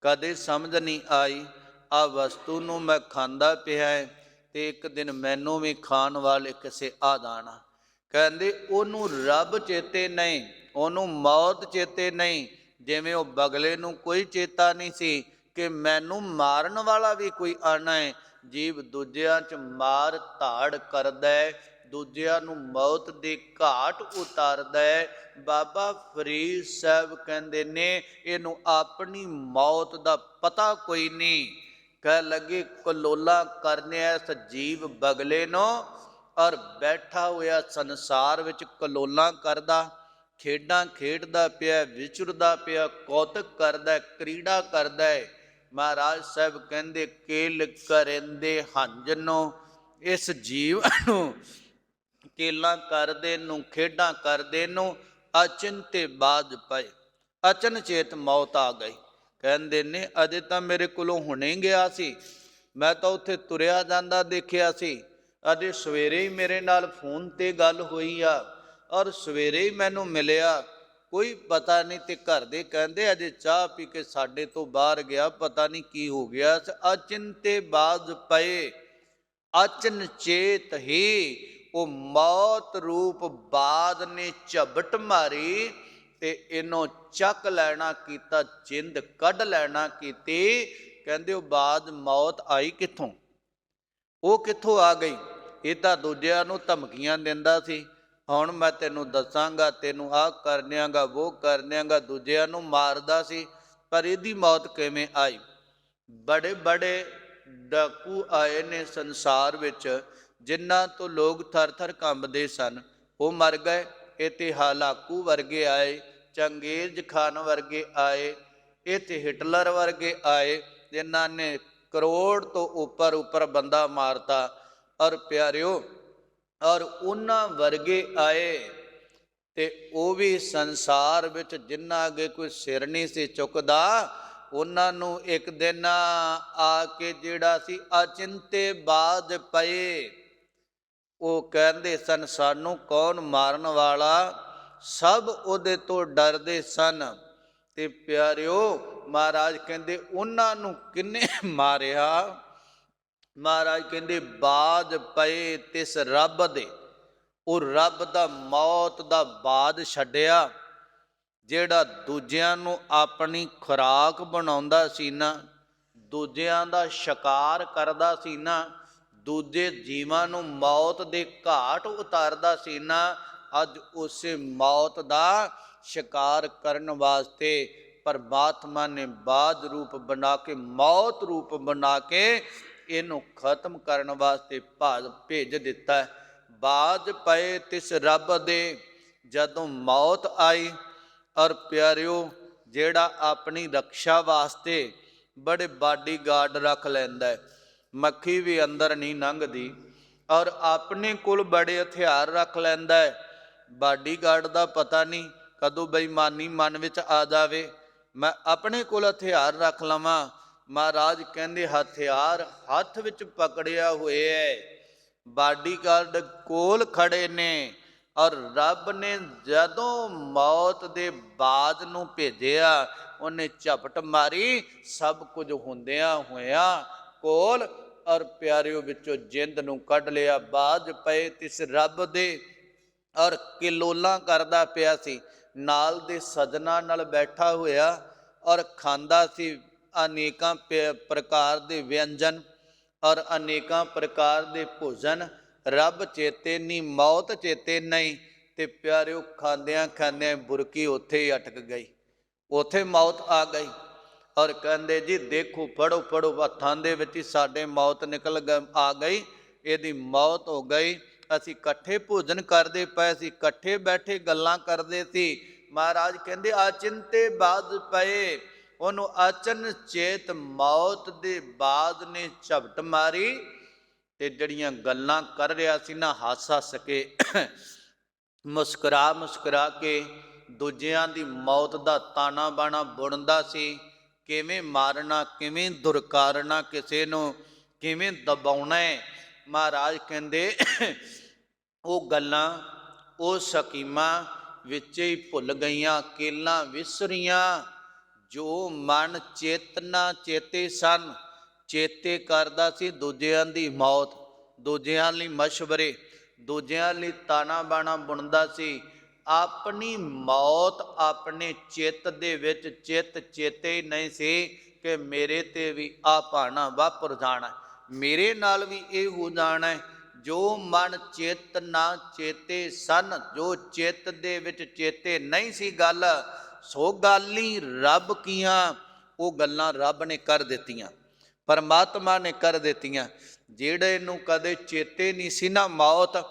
A: ਕਦੇ ਸਮਝ ਨਹੀਂ ਆਈ ਆ ਵਸਤੂ ਨੂੰ ਮੈਂ ਖਾਂਦਾ ਪਿਆ ਹੈ ਤੇ ਇੱਕ ਦਿਨ ਮੈਨੂੰ ਵੀ ਖਾਣ ਵਾਲੇ ਕਿਸੇ ਆ ਜਾਣਾ। ਕਹਿੰਦੇ ਉਹਨੂੰ ਰੱਬ ਚੇਤੇ ਨਹੀਂ, ਉਹਨੂੰ ਮੌਤ ਚੇਤੇ ਨਹੀਂ। ਜਿਵੇਂ ਉਹ ਬਗਲੇ ਨੂੰ ਕੋਈ ਚੇਤਾ ਨਹੀਂ ਸੀ ਕਿ ਮੈਨੂੰ ਮਾਰਨ ਵਾਲਾ ਵੀ ਕੋਈ ਆਣਾ ਹੈ। ਜੀਵ ਦੂਜਿਆਂ 'ਚ ਮਾਰ ਧਾੜ ਕਰਦਾ ਹੈ, ਦੂਜਿਆਂ ਨੂੰ ਮੌਤ ਦੀ ਘਾਟ ਉਤਾਰਦਾ ਹੈ। ਬਾਬਾ ਫਰੀਦ ਸਾਹਿਬ ਕਹਿੰਦੇ ਨੇ ਇਹਨੂੰ ਆਪਣੀ ਮੌਤ ਦਾ ਪਤਾ ਕੋਈ ਨਹੀਂ। ਕਹਿ ਲੱਗੇ ਕਲੋਲਾ ਕਰਨੇ ਇਸ ਜੀਵ ਬਗਲੇ ਨੂੰ, ਔਰ ਬੈਠਾ ਹੋਇਆ ਸੰਸਾਰ ਵਿੱਚ ਕਲੋਲਾਂ ਕਰਦਾ, ਖੇਡਾਂ ਖੇਡਦਾ ਪਿਆ, ਵਿਚਰਦਾ ਪਿਆ, ਕੌਤਕ ਕਰਦਾ, ਕ੍ਰੀੜਾ ਕਰਦਾ ਹੈ। ਮਹਾਰਾਜ ਸਾਹਿਬ ਕਹਿੰਦੇ ਕੇਲ ਕਰਿੰਦੇ ਹੰਝਨੋ, ਇਸ ਜੀਵ ਨੂੰ ਕੇਲਾਂ ਕਰਦੇ ਨੂੰ, ਖੇਡਾਂ ਕਰਦੇ ਨੂੰ ਅਚਿੰਤੇ ਬਾਝ ਪਏ, ਅਚਨਚੇਤ ਮੌਤ ਆ ਗਈ। ਕਹਿੰਦੇ ਨੇ ਅਜੇ ਤਾਂ ਮੇਰੇ ਕੋਲੋਂ ਹੁਣੇ ਗਿਆ ਸੀ, ਮੈਂ ਤਾਂ ਉੱਥੇ ਤੁਰਿਆ ਜਾਂਦਾ ਦੇਖਿਆ ਸੀ। ਅਜੇ ਸਵੇਰੇ ਹੀ ਮੇਰੇ ਨਾਲ ਫੋਨ ਤੇ ਗੱਲ ਹੋਈ ਆ, ਔਰ ਸਵੇਰੇ ਹੀ ਮੈਨੂੰ ਮਿਲਿਆ, ਕੋਈ ਪਤਾ ਨਹੀਂ। ਤੇ ਘਰ ਦੇ ਕਹਿੰਦੇ ਅਜੇ ਚਾਹ ਪੀ ਕੇ ਸਾਡੇ ਤੋਂ ਬਾਹਰ ਗਿਆ, ਪਤਾ ਨਹੀਂ ਕੀ ਹੋ ਗਿਆ। ਅਚਿੰਤੇ ਬਾਝ ਪਏ, ਅਚਨਚੇਤ ਹੀ ਉਹ ਮੌਤ ਰੂਪ ਬਾਦ ਨੇ ਝਪਟ ਮਾਰੀ ਤੇ ਇਹਨੂੰ ਚੱਕ ਲੈਣਾ ਕੀਤਾ, ਜਿੰਦ ਕੱਢ ਲੈਣਾ ਕੀਤੀ। ਕਹਿੰਦੇ ਉਹ ਬਾਦ ਮੌਤ ਆਈ ਕਿੱਥੋਂ, ਉਹ ਕਿੱਥੋਂ ਆ ਗਈ? ਇਹ ਤਾਂ ਦੂਜਿਆਂ ਨੂੰ ਧਮਕੀਆਂ ਦਿੰਦਾ ਸੀ, ਹੁਣ ਮੈਂ ਤੈਨੂੰ ਦੱਸਾਂਗਾ, ਤੈਨੂੰ ਆਹ ਕਰਨਿਆਂਗਾ, ਉਹ ਕਰਨਿਆਂਗਾ, ਦੂਜਿਆਂ ਨੂੰ ਮਾਰਦਾ ਸੀ। ਪਰ ਇਹਦੀ ਮੌਤ ਕਿਵੇਂ ਆਈ? ਬੜੇ ਬੜੇ ਡਾਕੂ ਆਏ ਨੇ ਸੰਸਾਰ ਵਿੱਚ, ਜਿਨ੍ਹਾਂ ਤੋਂ ਲੋਕ ਥਰ ਥਰ ਕੰਬਦੇ ਸਨ, ਉਹ ਮਰ ਗਏ। ਇੱਥੇ ਹਲਾਕੂ ਵਰਗੇ ਆਏ, ਚੰਗੇਜ਼ ਖਾਨ ਵਰਗੇ ਆਏ, ਇੱਥੇ ਹਿਟਲਰ ਵਰਗੇ ਆਏ, ਜਿਨ੍ਹਾਂ ਨੇ ਕਰੋੜ ਤੋਂ ਉੱਪਰ ਬੰਦਾ ਮਾਰਤਾ। ਔਰ ਪਿਆਰਿਓ, ਔਰ ਉਹਨਾਂ ਵਰਗੇ ਆਏ ਤੇ ਉਹ ਵੀ ਸੰਸਾਰ ਵਿੱਚ ਜਿਨ੍ਹਾਂ ਅੱਗੇ ਕੋਈ ਸਿਰ ਨਹੀਂ ਸੀ ਚੁੱਕਦਾ, ਉਹਨਾਂ ਨੂੰ ਇੱਕ ਦਿਨ ਆ ਕੇ ਜਿਹੜਾ ਸੀ ਅਚਿੰਤੇ ਬਾਝ ਪਏ। ਉਹ ਕਹਿੰਦੇ ਸਨ ਸਾਨੂੰ ਕੌਣ ਮਾਰਨ ਵਾਲਾ, ਸਭ ਉਹਦੇ ਤੋਂ ਡਰਦੇ ਸਨ। ਤੇ ਪਿਆਰਿਓ, ਮਹਾਰਾਜ ਕਹਿੰਦੇ ਉਹਨਾਂ ਨੂੰ ਕਿਹਨੇ ਮਾਰਿਆ? ਮਹਾਰਾਜ ਕਹਿੰਦੇ ਬਾਝ ਪਏ ਤਿਸ ਰੱਬ ਦੇ। ਉਹ ਰੱਬ ਦਾ ਮੌਤ ਦਾ ਬਾਝ ਛੱਡਿਆ, ਜਿਹੜਾ ਦੂਜਿਆਂ ਨੂੰ ਆਪਣੀ ਖੁਰਾਕ ਬਣਾਉਂਦਾ ਸੀ ਨਾ, ਦੂਜਿਆਂ ਦਾ ਸ਼ਿਕਾਰ ਕਰਦਾ ਸੀ ਨਾ, ਦੂਜੇ ਜੀਵਾਂ ਨੂੰ ਮੌਤ ਦੇ ਘਾਟ ਉਤਾਰਦਾ ਸੀ ਨਾ, ਅੱਜ ਉਸੇ ਮੌਤ ਦਾ ਸ਼ਿਕਾਰ ਕਰਨ ਵਾਸਤੇ ਪਰਮਾਤਮਾ ਨੇ ਬਾਝ ਰੂਪ ਬਣਾ ਕੇ, ਮੌਤ ਰੂਪ ਬਣਾ ਕੇ ਇਹਨੂੰ ਖਤਮ ਕਰਨ ਵਾਸਤੇ ਭੇਜ ਦਿੱਤਾ। ਬਾਝ ਪਏ ਤਿਸ ਰੱਬ ਦੇ, ਜਦੋਂ ਮੌਤ ਆਈ। ਔਰ ਪਿਆਰਿਓ, ਜਿਹੜਾ ਆਪਣੀ ਰਕਸ਼ਾ ਵਾਸਤੇ ਬੜੇ ਬਾਡੀਗਾਰਡ ਰੱਖ ਲੈਂਦਾ ਹੈ, ਮੱਖੀ ਵੀ ਅੰਦਰ ਨਹੀਂ ਲੰਘਦੀ, ਔਰ ਆਪਣੇ ਕੋਲ ਬੜੇ ਹਥਿਆਰ ਰੱਖ ਲੈਂਦਾ ਹੈ। ਬਾਡੀਗਾਰਡ ਦਾ ਪਤਾ ਨਹੀਂ ਕਦੋਂ ਬੇਈਮਾਨੀ ਮਨ ਵਿੱਚ ਆ ਜਾਵੇ, ਮੈਂ ਆਪਣੇ ਕੋਲ ਹਥਿਆਰ ਰੱਖ ਲਵਾਂ। ਮਹਾਰਾਜ ਕਹਿੰਦੇ ਹਥਿਆਰ ਹੱਥ ਵਿੱਚ ਪਕੜਿਆ ਹੋਇਆ ਹੈ, ਬਾਡੀਗਾਰਡ ਕੋਲ ਖੜੇ ਨੇ। ਔਰ ਰੱਬ ਨੇ ਜਦੋਂ ਮੌਤ ਦੇ ਬਾਝ ਨੂੰ ਭੇਜਿਆ, ਉਹਨੇ ਝਪਟ ਮਾਰੀ, ਸਭ ਕੁਝ ਹੁੰਦਿਆਂ ਹੋਇਆਂ ਕੋਲ, ਔਰ ਪਿਆਰਿਓ ਵਿੱਚੋਂ ਜਿੰਦ ਨੂੰ ਕੱਢ ਲਿਆ। ਬਾਝ ਪਏ ਤਿਸ ਰੱਬ ਦੇ। ਔਰ ਕਿਲੋਲਾਂ ਕਰਦਾ ਪਿਆ ਸੀ, ਨਾਲ ਦੇ ਸਜਣਾ ਨਾਲ ਬੈਠਾ ਹੋਇਆ, ਔਰ ਖਾਂਦਾ ਸੀ ਅਨੇਕਾਂ ਪ੍ਰਕਾਰ ਦੇ ਵਿਅੰਜਨ ਔਰ ਅਨੇਕਾਂ ਪ੍ਰਕਾਰ ਦੇ ਭੋਜਨ। ਰੱਬ ਚੇਤੇ ਨਹੀਂ, ਮੌਤ ਚੇਤੇ ਨਹੀਂ। ਤੇ ਪਿਆਰਿਓ, ਖਾਂਦਿਆਂ ਖਾਂਦਿਆਂ ਬੁਰਕੀ ਉੱਥੇ ਹੀ ਅਟਕ ਗਈ, ਉੱਥੇ ਮੌਤ ਆ ਗਈ। ਔਰ ਕਹਿੰਦੇ ਜੀ ਦੇਖੋ, ਫੜੋ ਫੜੋ, ਹੱਥਾਂ ਦੇ ਵਿੱਚ ਹੀ ਸਾਡੇ ਮੌਤ ਨਿਕਲ ਆ ਗਈ, ਇਹਦੀ ਮੌਤ ਹੋ ਗਈ। ਅਸੀਂ ਇਕੱਠੇ ਭੋਜਨ ਕਰਦੇ ਪਏ ਸੀ, ਇਕੱਠੇ ਬੈਠੇ ਗੱਲਾਂ ਕਰਦੇ ਸੀ। ਮਹਾਰਾਜ ਕਹਿੰਦੇ ਅਚਿੰਤੇ ਬਾਝ ਪਏ, ਉਹਨੂੰ ਅਚਨਚੇਤ ਮੌਤ ਦੇ ਬਾਝ ਨੇ ਝਪਟ ਮਾਰੀ। ਤੇ ਜਿਹੜੀਆਂ ਗੱਲਾਂ ਕਰ ਰਿਹਾ ਸੀ ਨਾ, ਹੱਸ ਹੱਸ ਕੇ, ਮੁਸਕਰਾ ਮੁਸਕਰਾ ਕੇ ਦੂਜਿਆਂ ਦੀ ਮੌਤ ਦਾ ਤਾਣਾ ਬਾਣਾ ਬੁਣਦਾ ਸੀ, ਕਿਵੇਂ ਮਾਰਨਾ, ਕਿਵੇਂ ਦੁਰਕਾਰਨਾ, ਕਿਸੇ ਨੂੰ ਕਿਵੇਂ ਦਬਾਉਣਾ ਹੈ। ਮਹਾਰਾਜ ਕਹਿੰਦੇ ਉਹ ਗੱਲਾਂ, ਉਹ ਸਕੀਮਾਂ ਵਿੱਚ ਹੀ ਭੁੱਲ ਗਈਆਂ, ਕੇਲਾਂ ਵਿਸਰੀਆਂ। ਜੋ ਮਨ ਚੇਤਨਾ ਚੇਤੇ ਸਨ, ਚੇਤੇ ਕਰਦਾ ਸੀ ਦੂਜਿਆਂ ਦੀ ਮੌਤ, ਦੂਜਿਆਂ ਲਈ ਮਸ਼ਵਰੇ, ਦੂਜਿਆਂ ਲਈ ਤਾਣਾ ਬਾਣਾ ਬੁਣਦਾ ਸੀ। ਆਪਣੀ ਮੌਤ ਆਪਣੇ ਚਿੱਤ ਦੇ ਵਿੱਚ ਚੇਤੇ ਹੀ ਨਹੀਂ ਸੀ ਕਿ ਮੇਰੇ ਤੇ ਵੀ ਆ ਭਾਣਾ ਵਾਪਰ ਜਾਣਾ, ਮੇਰੇ ਨਾਲ ਵੀ ਇਹ ਹੋ ਜਾਣਾ। ਜੋ ਮਨ ਚਿੱਤ ਨਾ ਚੇਤੇ ਸਨ, ਜੋ ਚਿੱਤ ਦੇ ਵਿੱਚ ਚੇਤੇ ਨਹੀਂ ਸੀ ਗੱਲ, ਸੋ ਗੱਲ ਹੀ ਰੱਬ ਕੀਆਂ, ਉਹ ਗੱਲਾਂ ਰੱਬ ਨੇ ਕਰ ਦਿੱਤੀਆਂ, ਪਰਮਾਤਮਾ ਨੇ ਕਰ ਦਿੱਤੀਆਂ। ਜਿਹੜੇ ਨੂੰ ਕਦੇ ਚੇਤੇ ਨਹੀਂ ਸੀ ਨਾ ਮੌਤ,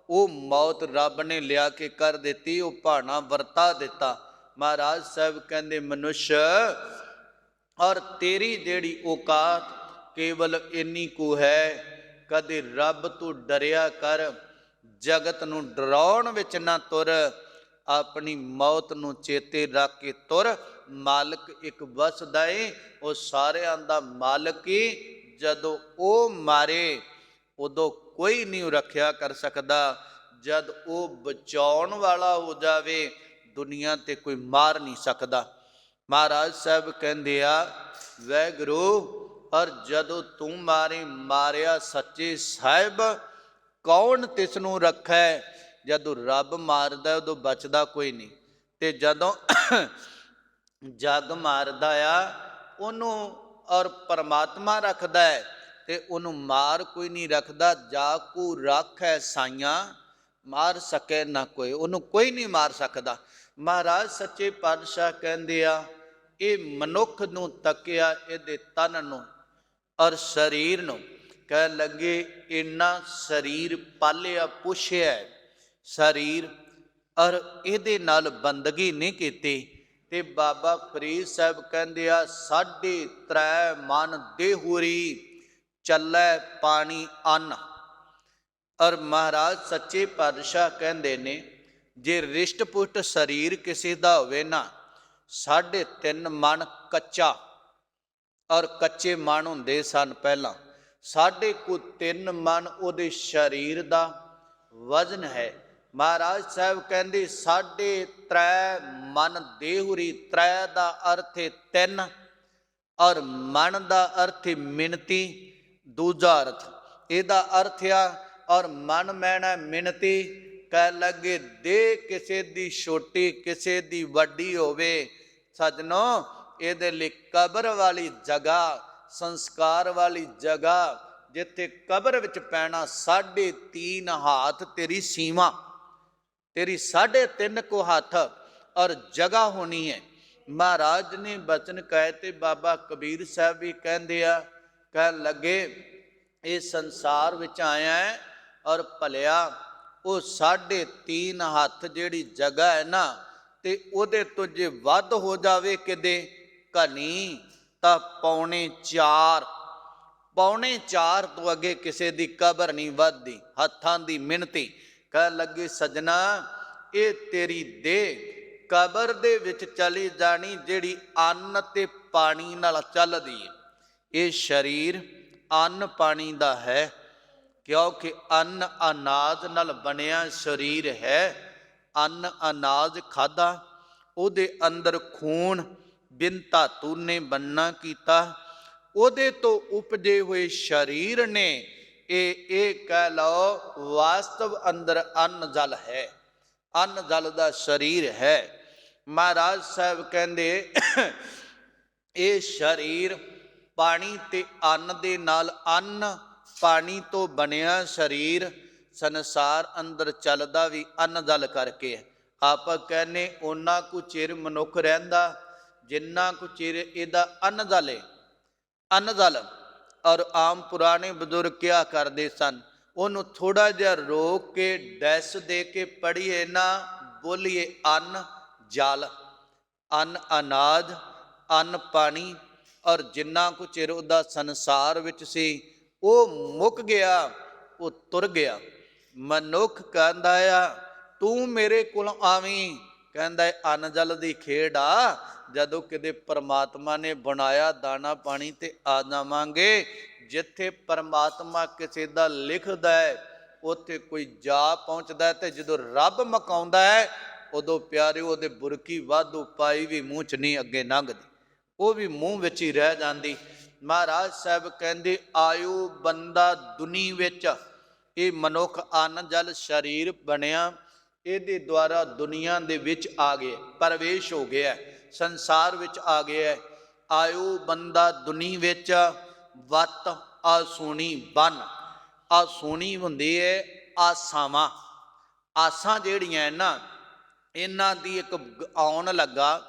A: ਉਹ ਮੌਤ ਰੱਬ ਨੇ ਲਿਆ ਕੇ ਕਰ ਦਿੱਤੀ, ਉਹ ਭਾਣਾ ਵਰਤਾ ਦਿੱਤਾ। ਮਹਾਰਾਜ ਸਾਹਿਬ ਕਹਿੰਦੇ ਮਨੁੱਸ਼ ਔਰ ਤੇਰੀ ਜਿਹੜੀ ਔਕਾਤ ਕੇਵਲ ਇੰਨੀ ਕੁ ਹੈ, ਕਦੇ ਰੱਬ ਤੋਂ ਡਰਿਆ ਕਰ, ਜਗਤ ਨੂੰ ਡਰਾਉਣ ਵਿੱਚ ਨਾ ਤੁਰ, ਆਪਣੀ ਮੌਤ ਨੂੰ ਚੇਤੇ ਰੱਖ ਕੇ ਤੁਰ। ਮਾਲਕ ਇੱਕ ਵਸਦਾ ਏ, ਉਹ ਸਾਰਿਆਂ ਦਾ ਮਾਲਕ ਹੀ। ਜਦੋਂ ਉਹ ਮਾਰੇ ਉਦੋਂ ਕੋਈ ਨਹੀਂ ਰੱਖਿਆ ਕਰ ਸਕਦਾ, ਜਦ ਉਹ ਬਚਾਉਣ ਵਾਲਾ ਹੋ ਜਾਵੇ ਦੁਨੀਆ ਤੇ ਕੋਈ ਮਾਰ ਨਹੀਂ ਸਕਦਾ। ਮਹਾਰਾਜ ਸਾਹਿਬ ਕਹਿੰਦੇ ਆ ਵਾਹਿਗੁਰੂ, ਔਰ ਜਦੋਂ ਤੂੰ ਮਾਰਿਆ ਸੱਚੇ ਸਾਹਿਬ, ਕੌਣ ਤਿਸ ਨੂੰ ਰੱਖੈ। ਜਦੋਂ ਰੱਬ ਮਾਰਦਾ ਉਦੋਂ ਬਚਦਾ ਕੋਈ ਨਹੀਂ, ਤੇ ਜਦੋਂ ਜੱਗ ਮਾਰਦਾ ਆ ਉਹਨੂੰ ਔਰ ਪਰਮਾਤਮਾ ਰੱਖਦਾ ਹੈ, ਤੇ ਉਹਨੂੰ ਮਾਰ ਕੋਈ ਨਹੀਂ ਰੱਖਦਾ। ਜਾ ਕੂ ਰਾਖੈ ਸਾਈਆਂ, ਮਾਰ ਸਕੇ ਨਾ ਕੋਈ, ਉਹਨੂੰ ਕੋਈ ਨਹੀਂ ਮਾਰ ਸਕਦਾ। ਮਹਾਰਾਜ ਸੱਚੇ ਪਾਤਸ਼ਾਹ ਕਹਿੰਦੇ ਆ ਇਹ ਮਨੁੱਖ ਨੂੰ ਤੱਕਿਆ, ਇਹਦੇ ਤਨ ਨੂੰ ਔਰ ਸਰੀਰ ਨੂੰ, ਕਹਿ ਲੱਗੇ ਇੰਨਾ ਸਰੀਰ ਪਾਲਿਆ ਪੁੱਛਿਆ ਸਰੀਰ, ਔਰ ਇਹਦੇ ਨਾਲ ਬੰਦਗੀ ਨਹੀਂ ਕੀਤੀ। ਤੇ ਬਾਬਾ ਫਰੀਦ ਸਾਹਿਬ ਕਹਿੰਦੇ ਆ 3.5 ਮਨ ਦੇਹੁਰੀ, ਚੱਲੈ ਪਾਣੀ ਅੰਨ। ਔਰ ਮਹਾਰਾਜ ਸੱਚੇ ਪਾਤਸ਼ਾਹ ਕਹਿੰਦੇ ਨੇ ਜੇ ਰਿਸ਼ਟ ਪੁਸ਼ਟ ਸਰੀਰ ਕਿਸੇ ਦਾ ਹੋਵੇ ਨਾ, 3.5 ਮਨ ਕੱਚਾ, ਔਰ ਕੱਚੇ ਮਨ ਹੁੰਦੇ ਸਨ ਪਹਿਲਾਂ, 3.5 ਮਨ ਉਹਦੇ ਸਰੀਰ ਦਾ ਵਜ਼ਨ ਹੈ। ਮਹਾਰਾਜ ਸਾਹਿਬ ਕਹਿੰਦੇ 3.5 ਮਨ ਦੇਹੁਰੀ, 3 ਦਾ ਅਰਥ ਹੈ 3, ਔਰ ਮਨ ਦਾ ਅਰਥ ਹੈ ਮਿਣਤੀ, ਦੂਜਾ ਅਰਥ ਇਹਦਾ ਅਰਥ ਆ ਔਰ ਮਨ ਮੈਣਾ ਮਿਣਤੀ। ਕਹਿ ਲੱਗੇ ਦੇ ਕਿਸੇ ਦੀ ਛੋਟੀ ਕਿਸੇ ਦੀ ਵੱਡੀ ਹੋਵੇ, ਸੱਜਣੋ ਇਹਦੇ ਲਈ ਕਬਰ ਵਾਲੀ ਜਗ੍ਹਾ, ਸੰਸਕਾਰ ਵਾਲੀ ਜਗ੍ਹਾ, ਜਿੱਥੇ ਕਬਰ ਵਿੱਚ ਪੈਣਾ 3.5 ਹੱਥ ਤੇਰੀ ਸੀਮਾ, ਤੇਰੀ 3.5 ਕੋ ਹੱਥ ਔਰ ਜਗ੍ਹਾ ਹੋਣੀ ਹੈ। ਮਹਾਰਾਜ ਨੇ ਬਚਨ ਕਹੇ ਤੇ ਬਾਬਾ ਕਬੀਰ ਸਾਹਿਬ ਵੀ ਕਹਿੰਦੇ ਆ, ਕਹਿਣ ਲੱਗੇ ਇਹ ਸੰਸਾਰ ਵਿੱਚ ਆਇਆ ਹੈ ਔਰ ਭਲਿਆ ਉਹ 3.5 ਹੱਥ ਜਿਹੜੀ ਜਗ੍ਹਾ ਹੈ ਨਾ, ਤੇ ਉਹਦੇ ਤੋਂ ਜੇ ਵੱਧ ਹੋ ਜਾਵੇ ਕਿਤੇ ਘਣੀ ਤਾਂ 4.25, 4.25 ਤੋਂ ਅੱਗੇ ਕਿਸੇ ਦੀ ਕਬਰ ਨਹੀਂ ਵੱਧਦੀ, ਹੱਥਾਂ ਦੀ ਮਿਣਤੀ। ਕਹਿਣ ਲੱਗੇ ਸੱਜਣਾ ਇਹ ਤੇਰੀ ਦੇਹ ਕਬਰ ਦੇ ਵਿੱਚ ਚਲੀ ਜਾਣੀ, ਜਿਹੜੀ ਅੰਨ ਤੇ ਪਾਣੀ ਨਾਲ ਚੱਲਦੀ ਹੈ। ਇਹ ਸਰੀਰ ਅੰਨ ਪਾਣੀ ਦਾ ਹੈ, ਕਿਉਂਕਿ ਅੰਨ ਅਨਾਜ ਨਾਲ ਬਣਿਆ ਸਰੀਰ ਹੈ। ਅੰਨ ਅਨਾਜ ਖਾਧਾ, ਉਹਦੇ ਅੰਦਰ ਖੂਨ ਬਿਨ ਧਾਤੂ ਨੇ ਬੰਨਾ ਕੀਤਾ, ਉਹਦੇ ਤੋਂ ਉਪਜੇ ਹੋਏ ਸਰੀਰ ਨੇ ਇਹ ਕਹਿ ਲਓ ਵਾਸਤਵ ਅੰਦਰ ਅੰਨ ਜਲ ਹੈ, ਅੰਨ ਜਲ ਦਾ ਸਰੀਰ ਹੈ। ਮਹਾਰਾਜ ਸਾਹਿਬ ਕਹਿੰਦੇ ਇਹ ਸਰੀਰ ਪਾਣੀ ਤੇ ਅੰਨ ਦੇ ਨਾਲ, ਅੰਨ ਪਾਣੀ ਤੋਂ ਬਣਿਆ ਸਰੀਰ ਸੰਸਾਰ ਅੰਦਰ ਚੱਲਦਾ ਵੀ ਅੰਨ ਜਲ ਕਰਕੇ ਹੈ। ਆਪਾਂ ਕਹਿੰਦੇ ਓਨਾ ਕੁ ਚਿਰ ਮਨੁੱਖ ਰਹਿੰਦਾ ਜਿੰਨਾ ਕੁ ਚਿਰ ਇਹਦਾ ਅੰਨ ਜਲ ਹੈ, ਅੰਨ ਜਲ। ਔਰ ਆਮ ਪੁਰਾਣੇ ਬਜ਼ੁਰਗ ਕਿਹਾ ਕਰਦੇ ਸਨ, ਉਹਨੂੰ ਥੋੜਾ ਜਿਹਾ ਰੋਕ ਕੇ ਡੈਸ ਦੇ ਕੇ ਪੜ੍ਹੀਏ ਨਾ, ਬੋਲੀਏ ਅੰਨ ਜਲ, ਅੰਨ ਅਨਾਜ, ਅੰਨ ਪਾਣੀ। ਔਰ ਜਿੰਨਾ ਕੁ ਚਿਰ ਉਹਦਾ ਸੰਸਾਰ ਵਿੱਚ ਸੀ ਉਹ ਮੁੱਕ ਗਿਆ, ਉਹ ਤੁਰ ਗਿਆ। ਮਨੁੱਖ ਕਹਿੰਦਾ ਆ ਤੂੰ ਮੇਰੇ ਕੋਲ ਆਵੀਂ, ਕਹਿੰਦਾ ਅੰਨ ਜਲ ਦੀ ਖੇਡ ਆ, ਜਦੋਂ ਕਿਤੇ ਪਰਮਾਤਮਾ ਨੇ ਬਣਾਇਆ ਦਾਣਾ ਪਾਣੀ ਤੇ ਆ ਜਾਵਾਂਗੇ। ਜਿੱਥੇ ਪਰਮਾਤਮਾ ਕਿਸੇ ਦਾ ਲਿਖਦਾ ਹੈ ਉੱਥੇ ਕੋਈ ਜਾ ਪਹੁੰਚਦਾ ਹੈ, ਤੇ ਜਦੋਂ ਰੱਬ ਮਕਾਉਂਦਾ ਹੈ ਉਦੋਂ ਪਿਆਰਿਓ ਉਹਦੇ ਬੁਰਕੀ ਵਾਧੂ ਪਾਈ ਵੀ ਮੂੰਹ 'ਚ ਨਹੀਂ ਅੱਗੇ ਲੰਘਦੀ, ਉਹ ਵੀ ਮੂੰਹ ਵਿੱਚ ਹੀ ਰਹਿ ਜਾਂਦੀ। ਮਹਾਰਾਜ ਸਾਹਿਬ ਕਹਿੰਦੇ ਆਇਓ ਬੰਦਾ ਦੁਨੀ ਵਿੱਚ ਇਹ ਮਨੁੱਖ ਅੰਨ ਜਲ ਸਰੀਰ ਬਣਿਆ, ਇਹਦੇ ਦੁਆਰਾ ਦੁਨੀਆ ਦੇ ਵਿੱਚ ਆ ਗਿਆ, ਪ੍ਰਵੇਸ਼ ਹੋ ਗਿਆ, ਸੰਸਾਰ ਵਿੱਚ ਆ ਗਿਆ। ਆਇਓ ਬੰਦਾ ਦੁਨੀ ਵਿੱਚ, ਵੱਤ ਆਸੂਣੀ ਬਨ। ਆਸੂਣੀ ਹੁੰਦੀ ਹੈ ਆਸਾਵਾਂ। ਆਸਾਂ ਜਿਹੜੀਆਂ ਨਾ, ਇਹਨਾਂ ਦੀ ਇੱਕ ਆਉਣ ਲੱਗਾ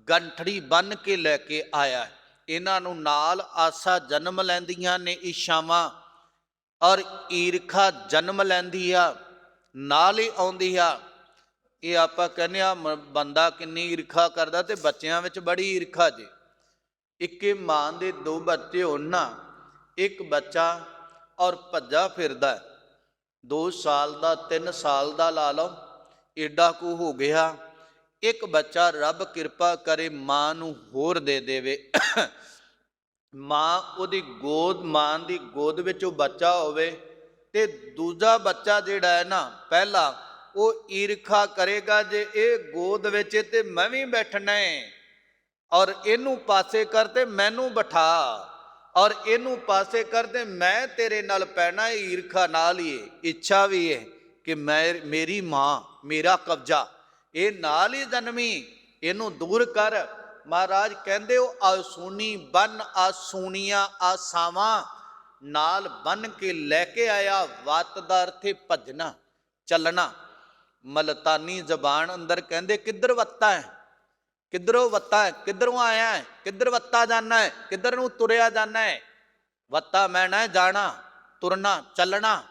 A: ਗੰਠੜੀ ਬੰਨ ਕੇ ਲੈ ਕੇ ਆਇਆ। ਇਹਨਾਂ ਨੂੰ ਨਾਲ ਆਸਾ ਜਨਮ ਲੈਂਦੀਆਂ ਨੇ, ਇੱਛਾਵਾਂ, ਔਰ ਈਰਖਾ ਜਨਮ ਲੈਂਦੀ ਆ, ਨਾਲ ਹੀ ਆਉਂਦੀ ਆ। ਇਹ ਆਪਾਂ ਕਹਿੰਦੇ ਆ ਬੰਦਾ ਕਿੰਨੀ ਈਰਖਾ ਕਰਦਾ, ਤੇ ਬੱਚਿਆਂ ਵਿੱਚ ਬੜੀ ਈਰਖਾ ਜੇ। ਇੱਕੇ ਮਾਂ ਦੇ ਦੋ ਬੱਚੇ ਹੋਣ ਨਾ, ਇੱਕ ਬੱਚਾ ਔਰ ਭੱਜਾ ਫਿਰਦਾ 2 ਸਾਲ ਦਾ 3 ਸਾਲ ਦਾ ਲਾ ਲਓ, ਏਡਾ ਕੁ ਹੋ ਗਿਆ। ਇੱਕ ਬੱਚਾ ਰੱਬ ਕਿਰਪਾ ਕਰੇ ਮਾਂ ਨੂੰ ਹੋਰ ਦੇ ਦੇਵੇ, ਮਾਂ ਉਹਦੀ ਗੋਦ, ਮਾਂ ਦੀ ਗੋਦ ਵਿੱਚ ਉਹ ਬੱਚਾ ਹੋਵੇ, ਤੇ ਦੂਜਾ ਬੱਚਾ ਜਿਹੜਾ ਹੈ ਨਾ, ਪਹਿਲਾ ਉਹ ਈਰਖਾ ਕਰੇਗਾ, ਜੇ ਇਹ ਗੋਦ ਵਿੱਚ ਤੇ ਮੈਂ ਵੀ ਬੈਠਣਾ ਹੈ, ਔਰ ਇਹਨੂੰ ਪਾਸੇ ਕਰ ਤੇ ਮੈਨੂੰ ਬਿਠਾ, ਔਰ ਇਹਨੂੰ ਪਾਸੇ ਕਰ ਤੇ ਮੈਂ ਤੇਰੇ ਨਾਲ ਪੈਣਾ। ਈਰਖਾ ਨਾਲ ਹੀ ਹੈ, ਇੱਛਾ ਵੀ ਹੈ ਕਿ ਮੇਰੀ ਮਾਂ, ਮੇਰਾ ਕਬਜ਼ਾ, ਇਹ ਨਾਲ ਹੀ ਜਨਮੀ, ਇਹਨੂੰ ਦੂਰ ਕਰ। ਮਹਾਰਾਜ ਕਹਿੰਦੇ ਉਹ ਆਸੂਣੀ ਬੰਨ, ਆਸੂਣੀਆਂ ਆਸਾਵਾਂ ਨਾਲ ਬੰਨ ਕੇ ਲੈ ਕੇ ਆਇਆ। ਵੱਤ ਦਾ ਅਰਥ ਹੈ ਭੱਜਣਾ, ਚੱਲਣਾ। ਮਲਤਾਨੀ ਜ਼ਬਾਨ ਅੰਦਰ ਕਹਿੰਦੇ ਕਿੱਧਰ ਵੱਤਾ ਹੈ, ਕਿੱਧਰੋਂ ਵੱਤਾ ਹੈ, ਕਿੱਧਰੋਂ ਆਇਆ ਹੈ, ਕਿੱਧਰ ਵੱਤਾ ਜਾਣਾ ਹੈ, ਕਿੱਧਰ ਨੂੰ ਤੁਰਿਆ ਜਾਣਾ ਹੈ। ਵੱਤਾ ਮੈਣਾ ਹੈ ਜਾਣਾ, ਤੁਰਨਾ, ਚੱਲਣਾ।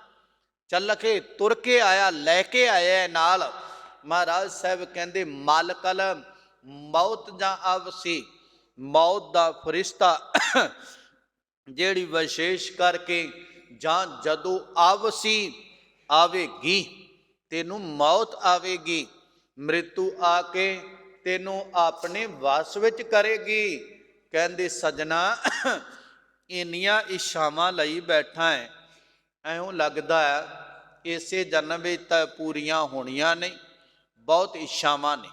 A: ਚੱਲ ਕੇ ਤੁਰ ਕੇ ਆਇਆ, ਲੈ ਕੇ ਆਇਆ ਨਾਲ। ਮਹਾਰਾਜ ਸਾਹਿਬ ਕਹਿੰਦੇ ਮਾਲਕਲ ਮੌਤ ਜਾਂ ਆਵਸੀ, ਮੌਤ ਦਾ ਫਰਿਸ਼ਤਾ ਜਿਹੜੀ ਵਿਸ਼ੇਸ਼ ਕਰਕੇ ਜਾਂ ਜਦੋਂ ਆਵਸੀ ਆਵੇਗੀ, ਤੈਨੂੰ ਮੌਤ ਆਵੇਗੀ, ਮ੍ਰਿਤੂ ਆ ਕੇ ਤੈਨੂੰ ਆਪਣੇ ਵਸ ਵਿੱਚ ਕਰੇਗੀ। ਕਹਿੰਦੇ ਸਜਣਾ ਇੰਨੀਆਂ ਇੱਛਾਵਾਂ ਲਈ ਬੈਠਾ ਹੈ, ਐਉਂ ਲੱਗਦਾ ਹੈ ਇਸੇ ਜਨਮ ਵਿੱਚ ਤਾਂ ਪੂਰੀਆਂ ਹੋਣੀਆਂ ਨਹੀਂ, ਬਹੁਤ ਇੱਛਾਵਾਂ ਨੇ।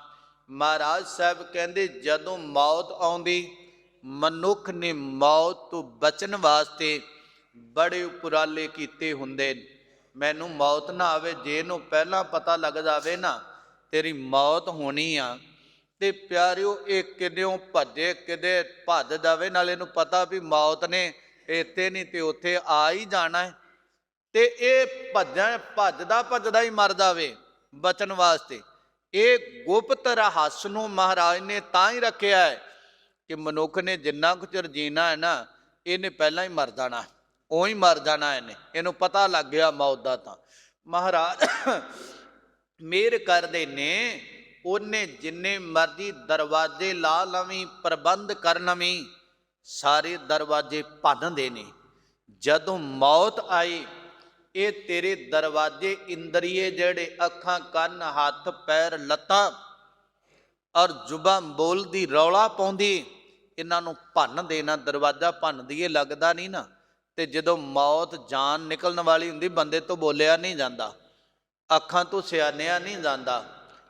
A: ਮਹਾਰਾਜ ਸਾਹਿਬ ਕਹਿੰਦੇ ਜਦੋਂ ਮੌਤ ਆਉਂਦੀ, ਮਨੁੱਖ ਨੇ ਮੌਤ ਤੋਂ ਬਚਣ ਵਾਸਤੇ ਬੜੇ ਉਪਰਾਲੇ ਕੀਤੇ ਹੁੰਦੇ ਨੇ। ਮੈਨੂੰ ਮੌਤ ਨਾ ਆਵੇ, ਜੇ ਇਹਨੂੰ ਪਹਿਲਾਂ ਪਤਾ ਲੱਗ ਜਾਵੇ ਨਾ ਤੇਰੀ ਮੌਤ ਹੋਣੀ ਆ, ਤੇ ਪਿਆਰਿਓ ਇਹ ਕਿਦਿਓਂ ਭੱਜੇ, ਕਿਤੇ ਭੱਜ ਜਾਵੇ, ਨਾਲ ਇਹਨੂੰ ਪਤਾ ਵੀ ਮੌਤ ਨੇ ਇੱਥੇ ਨਹੀਂ ਤੇ ਉੱਥੇ ਆ ਹੀ ਜਾਣਾ ਹੈ, ਤੇ ਇਹ ਭੱਜਦਾ ਹੀ ਮਰ ਜਾਵੇ ਬਚਣ ਵਾਸਤੇ। ਇਹ ਗੁਪਤ ਰਹੱਸ ਨੂੰ ਮਹਾਰਾਜ ਨੇ ਤਾਂ ਹੀ ਰੱਖਿਆ ਹੈ ਕਿ ਮਨੁੱਖ ਨੇ ਜਿੰਨਾ ਕੁ ਚਿਰ ਜੀਣਾ ਹੈ ਨਾ, ਇਹਨੇ ਪਹਿਲਾਂ ਹੀ ਮਰ ਜਾਣਾ, ਉਹ ਹੀ ਮਰ ਜਾਣਾ ਇਹਨੇ, ਇਹਨੂੰ ਪਤਾ ਲੱਗ ਗਿਆ ਮੌਤ ਦਾ। ਤਾਂ ਮਹਾਰਾਜ ਮਿਹਰ ਕਰਦੇ ਨੇ, ਉਹਨੇ ਜਿੰਨੇ ਮਰਜ਼ੀ ਦਰਵਾਜ਼ੇ ਲਾ ਲਵੀਂ, ਪ੍ਰਬੰਧ ਕਰ ਲਵੀਂ, ਸਾਰੇ ਦਰਵਾਜ਼ੇ ਭੰਨਦੇ ਨੇ। ਜਦੋਂ ਮੌਤ ਆਈ, ਇਹ ਤੇਰੇ ਦਰਵਾਜ਼ੇ ਇੰਦਰੀਏ ਜਿਹੜੇ ਅੱਖਾਂ, ਕੰਨ, ਹੱਥ, ਪੈਰ, ਲੱਤਾਂ ਔਰ ਜ਼ੁਬਾਨ ਬੋਲਦੀ, ਰੌਲਾ ਪਾਉਂਦੀ, ਇਹਨਾਂ ਨੂੰ ਭੰਨ ਦੇਣਾ। ਦਰਵਾਜ਼ਾ ਭੰਨ ਦੀਏ ਲੱਗਦਾ ਨਹੀਂ ਨਾ, ਤੇ ਜਦੋਂ ਮੌਤ ਜਾਨ ਨਿਕਲਣ ਵਾਲੀ ਹੁੰਦੀ, ਬੰਦੇ ਤੋਂ ਬੋਲਿਆ ਨਹੀਂ ਜਾਂਦਾ, ਅੱਖਾਂ ਤੋਂ ਸਿਆਣਿਆ ਨਹੀਂ ਜਾਂਦਾ,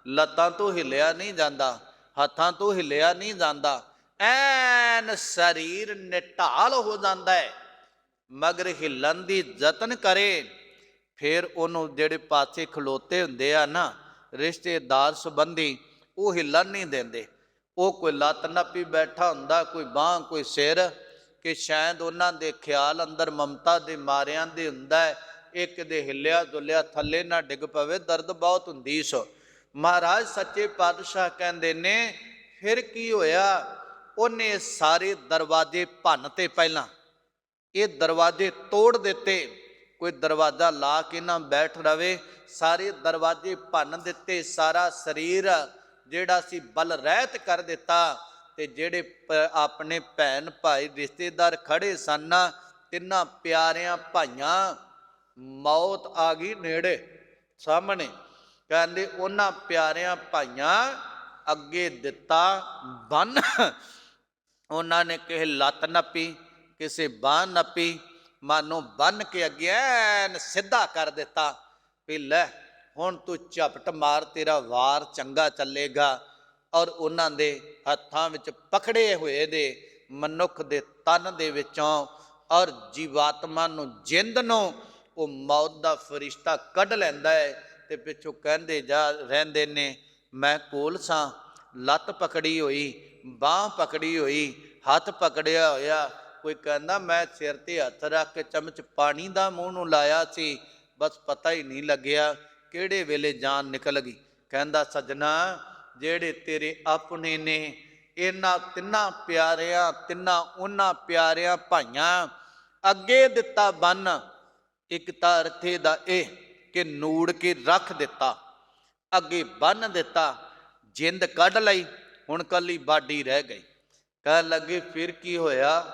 A: ਲੱਤਾਂ ਤੋਂ ਹਿੱਲਿਆ ਨਹੀਂ ਜਾਂਦਾ, ਹੱਥਾਂ ਤੋਂ ਹਿੱਲਿਆ ਨਹੀਂ ਜਾਂਦਾ, ਐਨ ਸਰੀਰ ਨਿਢਾਲ ਹੋ ਜਾਂਦਾ ਹੈ। ਮਗਰ ਹਿੱਲਣ ਦੀ ਯਤਨ ਕਰੇ, ਫਿਰ ਉਹਨੂੰ ਜਿਹੜੇ ਪਾਸੇ ਖਲੋਤੇ ਹੁੰਦੇ ਆ ਨਾ ਰਿਸ਼ਤੇਦਾਰ ਸੰਬੰਧੀ, ਉਹ ਹਿੱਲਣ ਨਹੀਂ ਦਿੰਦੇ। ਉਹ ਕੋਈ ਲੱਤ ਨੱਪੀ ਬੈਠਾ ਹੁੰਦਾ, ਕੋਈ ਬਾਂਹ, ਕੋਈ ਸਿਰ, ਕਿ ਸ਼ਾਇਦ ਉਹਨਾਂ ਦੇ ਖਿਆਲ ਅੰਦਰ ਮਮਤਾ ਦੇ ਮਾਰਿਆਂ ਦੇ ਹੁੰਦਾ ਹੈ, ਇੱਕ ਦੇ ਹਿੱਲਿਆ ਡੁੱਲਿਆ ਥੱਲੇ ਨਾ ਡਿੱਗ ਪਵੇ, ਦਰਦ ਬਹੁਤ ਹੁੰਦੀ ਸੋ। ਮਹਾਰਾਜ ਸੱਚੇ ਪਾਤਸ਼ਾਹ ਕਹਿੰਦੇ ਨੇ ਫਿਰ ਕੀ ਹੋਇਆ, ਉਹਨੇ ਸਾਰੇ ਦਰਵਾਜ਼ੇ ਭੰਨ ਤੇ, ਪਹਿਲਾਂ ਇਹ ਦਰਵਾਜ਼ੇ ਤੋੜ ਦਿੱਤੇ, ਕੋਈ ਦਰਵਾਜ਼ਾ ਲਾ ਕੇ ਨਾ ਬੈਠ ਰਵੇ, ਸਾਰੇ ਦਰਵਾਜ਼ੇ ਭੰਨ ਦਿੱਤੇ, ਸਾਰਾ ਸਰੀਰ ਜਿਹੜਾ ਸੀ ਬਲ ਰਹਿਤ ਕਰ ਦਿੱਤਾ। ਤੇ ਜਿਹੜੇ ਆਪਣੇ ਭੈਣ ਭਾਈ ਰਿਸ਼ਤੇਦਾਰ ਖੜੇ ਸਨ, ਤਿੰਨਾਂ ਪਿਆਰਿਆਂ ਭਾਈਆਂ, ਮੌਤ ਆ ਗਈ ਨੇੜੇ ਸਾਹਮਣੇ। ਕਹਿੰਦੇ ਉਹਨਾਂ ਪਿਆਰਿਆਂ ਭਾਈਆਂ ਅੱਗੇ ਦਿੱਤਾ ਬੰਨ, ਉਹਨਾਂ ਨੇ ਕਿਸੇ ਲੱਤ ਨੱਪੀ, ਕਿਸੇ ਬਾਂਹ ਨੱਪੀ, ਮਾਨੋ ਬੰਨ ਕੇ ਅੱਗੇ ਐਨ ਸਿੱਧਾ ਕਰ ਦਿੱਤਾ ਵੀ ਲੈ ਹੁਣ ਤੂੰ ਝਪਟ ਮਾਰ, ਤੇਰਾ ਵਾਰ ਚੰਗਾ ਚੱਲੇਗਾ। ਔਰ ਉਹਨਾਂ ਦੇ ਹੱਥਾਂ ਵਿੱਚ ਪਕੜੇ ਹੋਏ ਦੇ ਮਨੁੱਖ ਦੇ ਤਨ ਦੇ ਵਿੱਚੋਂ ਔਰ ਜੀਵਾਤਮਾ ਨੂੰ, ਜਿੰਦ ਨੂੰ ਉਹ ਮੌਤ ਦਾ ਫਰਿਸ਼ਤਾ ਕੱਢ ਲੈਂਦਾ ਹੈ ਤੇ ਪਿੱਛੋਂ ਕਹਿੰਦੇ ਜਾ ਰਹਿੰਦੇ ਨੇ, ਮੈਂ ਕੋਲ ਸਾਂ, ਲੱਤ ਪਕੜੀ ਹੋਈ, ਬਾਂਹ ਪਕੜੀ ਹੋਈ, ਹੱਥ ਪਕੜਿਆ ਹੋਇਆ। ਕੋਈ ਕਹਿੰਦਾ ਮੈਂ ਸਿਰ ਤੇ ਹੱਥ ਰੱਖ ਕੇ ਚਮਚ ਪਾਣੀ ਦਾ ਮੂੰਹ ਨੂੰ ਲਾਇਆ ਸੀ, ਬਸ ਪਤਾ ਹੀ ਨਹੀਂ ਲੱਗਿਆ ਕਿਹੜੇ ਵੇਲੇ ਜਾਨ ਨਿਕਲ ਗਈ। ਕਹਿੰਦਾ ਸੱਜਣਾ, ਜਿਹੜੇ ਤੇਰੇ ਆਪਣੇ ਨੇ, ਇਹਨਾਂ ਤਿੰਨਾਂ ਪਿਆਰਿਆਂ, ਤਿੰਨਾਂ ਉਹਨਾਂ ਪਿਆਰਿਆਂ ਭਾਈਆਂ ਅੱਗੇ ਦਿੱਤਾ ਬੰਨ। ਇੱਕ ਤਾਂ ਅਰਥੇ ਦਾ ਇਹ ਕਿ ਨੂੜ ਕੇ ਰੱਖ ਦਿੱਤਾ, ਅੱਗੇ ਬੰਨ ਦਿੱਤਾ, ਜਿੰਦ ਕੱਢ ਲਈ, ਹੁਣ ਕੱਲੀ ਬਾਡੀ ਰਹਿ ਗਈ। ਕਹਿਣ ਲੱਗੇ ਫਿਰ ਕੀ ਹੋਇਆ,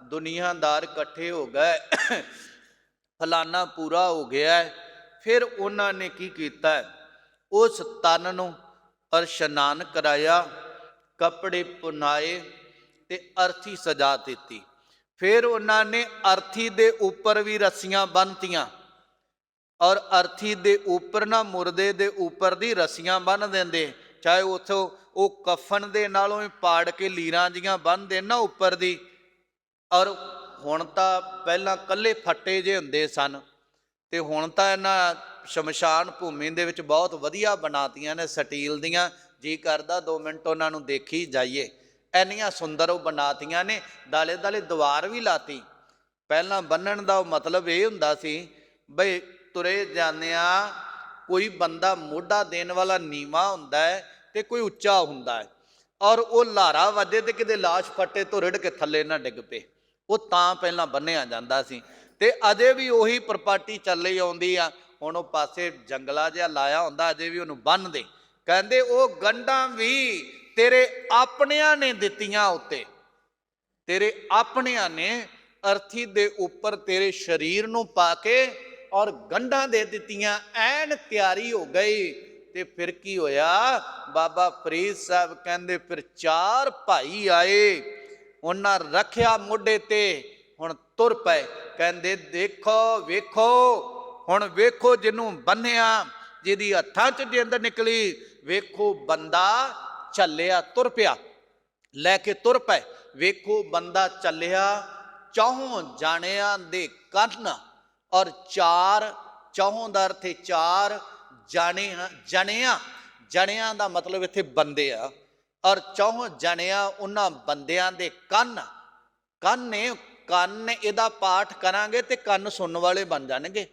A: ਦੁਨੀਆਦਾਰ ਇਕੱਠੇ ਹੋ ਗਏ, ਫਲਾਨਾ ਪੂਰਾ ਹੋ ਗਿਆ। ਫਿਰ ਉਹਨਾਂ ਨੇ ਕੀ ਕੀਤਾ, ਉਸ ਤਨ ਨੂੰ ਇਸ਼ਨਾਨ ਕਰਾਇਆ, ਕੱਪੜੇ ਪੁਨਾਏ ਤੇ ਅਰਥੀ ਸਜਾ ਦਿੱਤੀ। ਫਿਰ ਉਹਨਾਂ ਨੇ ਅਰਥੀ ਦੇ ਉੱਪਰ ਵੀ ਰੱਸੀਆਂ ਬੰਨ੍ਹਤੀਆਂ, ਔਰ ਅਰਥੀ ਦੇ ਉੱਪਰ ਨਾ ਮੁਰਦੇ ਦੇ ਉੱਪਰ ਦੀ ਰੱਸੀਆਂ ਬੰਨ੍ਹ ਦਿੰਦੇ, ਚਾਹੇ ਉੱਥੋਂ ਉਹ ਕਫਨ ਦੇ ਨਾਲੋਂ ਹੀ ਪਾੜ ਕੇ ਲੀਰਾਂ ਜੀਆਂ ਬੰਨ੍ਹਦੇ ਨਾ ਉੱਪਰ ਦੀ। ਔਰ ਹੁਣ ਤਾਂ ਪਹਿਲਾਂ ਕੱਲੇ ਫੱਟੇ ਜਿਹੇ ਹੁੰਦੇ ਸਨ, ਤੇ ਹੁਣ ਤਾਂ ਇਹਨਾਂ ਸ਼ਮਸ਼ਾਨ ਭੂਮੀ ਦੇ ਵਿੱਚ ਬਹੁਤ ਵਧੀਆ ਬਣਾਤੀਆਂ ਨੇ, ਸਟੀਲ ਦੀਆਂ। ਜੀ ਕਰਦਾ 2 ਮਿੰਟ ਉਹਨਾਂ ਨੂੰ ਦੇਖੀ ਜਾਈਏ, ਇੰਨੀਆਂ ਸੁੰਦਰ ਉਹ ਬਣਾਤੀਆਂ ਨੇ। ਦਾਲੇ ਦਾਲੇ ਦੀਵਾਰ ਵੀ ਲਾਤੀ। ਪਹਿਲਾਂ ਬੰਨਣ ਦਾ ਮਤਲਬ ਇਹ ਹੁੰਦਾ ਸੀ ਬਈ ਤੁਰੇ ਜਾਂਦਿਆਂ ਕੋਈ ਬੰਦਾ ਮੋਢਾ ਦੇਣ ਵਾਲਾ ਨੀਵਾਂ ਹੁੰਦਾ ਹੈ ਤੇ ਕੋਈ ਉੱਚਾ ਹੁੰਦਾ ਹੈ, ਔਰ ਉਹ ਲਾਰਾ ਵੱਜੇ ਤੇ ਕਿਤੇ ਲਾਸ਼ ਫੱਟੇ ਤੋਂ ਰਿੜ ਕੇ ਥੱਲੇ ਨਾ ਡਿੱਗ ਪਏ, ਉਹ ਤਾਂ ਪਹਿਲਾਂ ਬੰਨਿਆ ਜਾਂਦਾ ਸੀ। ਤੇ ਅਜੇ ਵੀ ਉਹੀ ਪ੍ਰਪਾਟੀ ਚੱਲੀ ਆਉਂਦੀ ਆ। ਹੁਣ ਉਹ ਪਾਸੇ ਜੰਗਲਾ ਜਿਹਾ ਲਾਇਆ ਹੁੰਦਾ, ਅਜੇ ਵੀ ਉਹਨੂੰ ਬੰਨ੍ਹਦੇ। ਕਹਿੰਦੇ ਉਹ ਗੰਢਾਂ ਵੀ ਤੇਰੇ ਆਪਣਿਆਂ ਨੇ ਦਿੱਤੀਆਂ ਉੱਤੇ, ਤੇਰੇ ਆਪਣਿਆਂ ਨੇ ਅਰਥੀ ਦੇ ਉੱਪਰ ਤੇਰੇ ਸਰੀਰ ਨੂੰ ਪਾ ਕੇ ਔਰ ਗੰਢਾਂ ਦੇ ਦਿੱਤੀਆਂ, ਐਨ ਤਿਆਰੀ ਹੋ ਗਈ। ਤੇ ਫਿਰ ਕੀ ਹੋਇਆ, ਬਾਬਾ ਫਰੀਦ ਸਾਹਿਬ ਕਹਿੰਦੇ ਫਿਰ 4 ਭਾਈ ਆਏ, ਉਹਨਾਂ ਰੱਖਿਆ ਮੋਢੇ ਤੇ, ਹੁਣ ਤੁਰ ਪਏ। ਕਹਿੰਦੇ ਦੇਖੋ ਵੇਖੋ, ਹੁਣ ਵੇਖੋ ਜਿਹਨੂੰ ਬੰਨਿਆ, ਜਿਹਦੀ ਹੱਥਾਂ 'ਚ ਜਿੰਦ ਨਿਕਲੀ, ਵੇਖੋ ਬੰਦਾ ਚੱਲਿਆ, ਤੁਰ ਪਿਆ, ਲੈ ਕੇ ਤੁਰ ਪਏ। ਵੇਖੋ ਬੰਦਾ ਚੱਲਿਆ, 4 ਜਾਣਿਆਂ ਦੇ ਕੰਨ, ਔਰ 4 ਦਾ ਅਰਥ 4 ਜਣਿਆਂ ਦਾ ਮਤਲਬ ਇੱਥੇ ਬੰਦੇ ਆ, ਔਰ 4 ਜਣਿਆਂ ਉਹਨਾਂ ਬੰਦਿਆਂ ਦੇ ਕੰਨ। ਕੰਨ ਇਹਦਾ ਪਾਠ ਕਰਾਂਗੇ ਤੇ ਕੰਨ ਸੁਣਨ ਵਾਲੇ ਬਣ ਜਾਣਗੇ।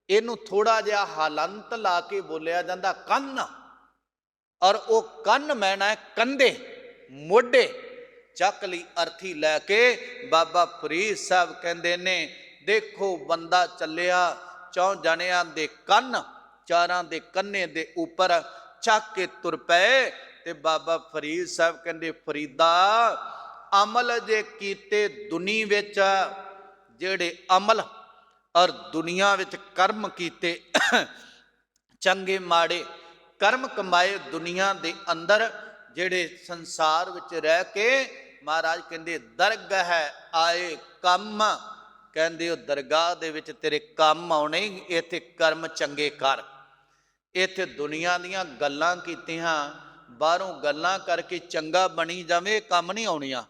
A: ਇਹਨੂੰ ਥੋੜਾ ਜਿਹਾ ਹਲੰਤ ਲਾ ਕੇ ਬੋਲਿਆ ਜਾਂਦਾ ਕੰਨ, ਔਰ ਉਹ ਕੰਨ ਮੈਨਾ ਹੈ ਕੰਧੇ, ਮੋਢੇ। ਚੱਕ ਲਈ ਅਰਥੀ ਲੈ ਕੇ ਬਾਬਾ ਫਰੀਦ ਸਾਹਿਬ ਕਹਿੰਦੇ ਨੇ ਦੇਖੋ ਬੰਦਾ ਚੱਲਿਆ, 4 ਜਣਿਆਂ ਦੇ ਕੰਨ, 4 ਦੇ ਕੰਨੇ ਦੇ ਉੱਪਰ ਚੱਕ ਕੇ ਤੁਰ ਪਏ। ਤੇ ਬਾਬਾ ਫਰੀਦ ਸਾਹਿਬ ਕਹਿੰਦੇ ਫਰੀਦਾ, ਅਮਲ ਜੇ ਕੀਤੇ ਦੁਨੀ ਵਿੱਚ, ਜਿਹੜੇ ਅਮਲ ਔਰ ਦੁਨੀਆ ਵਿੱਚ ਕਰਮ ਕੀਤੇ, ਚੰਗੇ ਮਾੜੇ ਕਰਮ ਕਮਾਏ ਦੁਨੀਆ ਦੇ ਅੰਦਰ, ਜਿਹੜੇ ਸੰਸਾਰ ਵਿੱਚ ਰਹਿ ਕੇ ਮਹਾਰਾਜ ਕਹਿੰਦੇ ਦਰਗਾਹ ਆਏ ਕੰਮ। ਕਹਿੰਦੇ ਉਹ ਦਰਗਾਹ ਦੇ ਵਿੱਚ ਤੇਰੇ ਕੰਮ ਆਉਣੇ, ਇੱਥੇ ਕਰਮ ਚੰਗੇ ਕਰ। ਇੱਥੇ ਦੁਨੀਆ ਦੀਆਂ ਗੱਲਾਂ ਕੀਤੀਆਂ, ਬਾਹਰੋਂ ਗੱਲਾਂ ਕਰਕੇ ਚੰਗਾ ਬਣੀ ਜਾਵੇ, ਇਹ ਕੰਮ ਨਹੀਂ ਆਉਣੀਆਂ।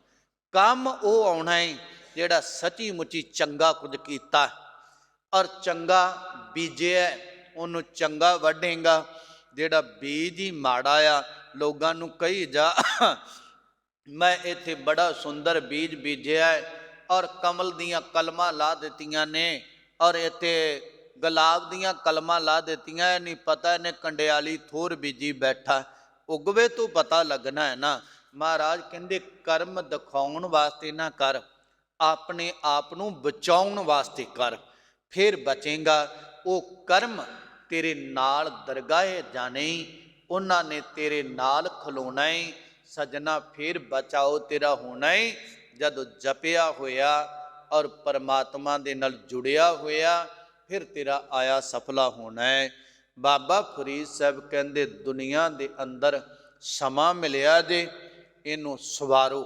A: ਕੰਮ ਉਹ ਆਉਣਾ ਹੈ ਜਿਹੜਾ ਸੱਚੀ ਮੁੱਚੀ ਚੰਗਾ ਕੁਝ ਕੀਤਾ, ਔਰ ਚੰਗਾ ਬੀਜਿਆ, ਉਹਨੂੰ ਚੰਗਾ ਵੱਢੇਗਾ। ਜਿਹੜਾ ਬੀਜ ਹੀ ਮਾੜਾ ਆ, ਲੋਕਾਂ ਨੂੰ ਕਹੀ ਜਾ ਮੈਂ ਇੱਥੇ ਬੜਾ ਸੁੰਦਰ ਬੀਜ ਬੀਜਿਆ, ਔਰ ਕਮਲ ਦੀਆਂ ਕਲਮਾਂ ਲਾ ਦਿੱਤੀਆਂ ਨੇ, ਔਰ ਇੱਥੇ ਗੁਲਾਬ ਦੀਆਂ ਕਲਮਾਂ ਲਾ ਦਿੱਤੀਆਂ, ਇਹ ਨਹੀਂ ਪਤਾ ਇਹਨੇ ਕੰਡਿਆਲੀ ਥੋਰ ਬੀਜੀ ਬੈਠਾ, ਉਗਵੇ ਤੋਂ ਪਤਾ ਲੱਗਣਾ ਹੈ ਨਾ। ਮਹਾਰਾਜ ਕਹਿੰਦੇ ਕਰਮ ਦਿਖਾਉਣ ਵਾਸਤੇ ਨਾ ਕਰ, ਆਪਣੇ ਆਪ ਨੂੰ ਬਚਾਉਣ ਵਾਸਤੇ ਕਰ, ਫਿਰ ਬਚੇਗਾ। ਉਹ ਕਰਮ ਤੇਰੇ ਨਾਲ ਦਰਗਾਹੇ ਜਾਣੇ, ਉਹਨਾਂ ਨੇ ਤੇਰੇ ਨਾਲ ਖਲੋਣਾ ਹੈ। ਸਜਣਾ ਫਿਰ ਬਚਾਓ ਤੇਰਾ ਹੋਣਾ ਹੈ, ਜਦੋਂ ਜਪਿਆ ਹੋਇਆ ਔਰ ਪਰਮਾਤਮਾ ਦੇ ਨਾਲ ਜੁੜਿਆ ਹੋਇਆ, ਫਿਰ ਤੇਰਾ ਆਇਆ ਸਫਲਾ ਹੋਣਾ ਹੈ। ਬਾਬਾ ਫਰੀਦ ਸਾਹਿਬ ਕਹਿੰਦੇ ਦੁਨੀਆ ਦੇ ਅੰਦਰ ਸਮਾਂ ਮਿਲਿਆ ਜੇ, ਇਹਨੂੰ ਸਵਾਰੋ,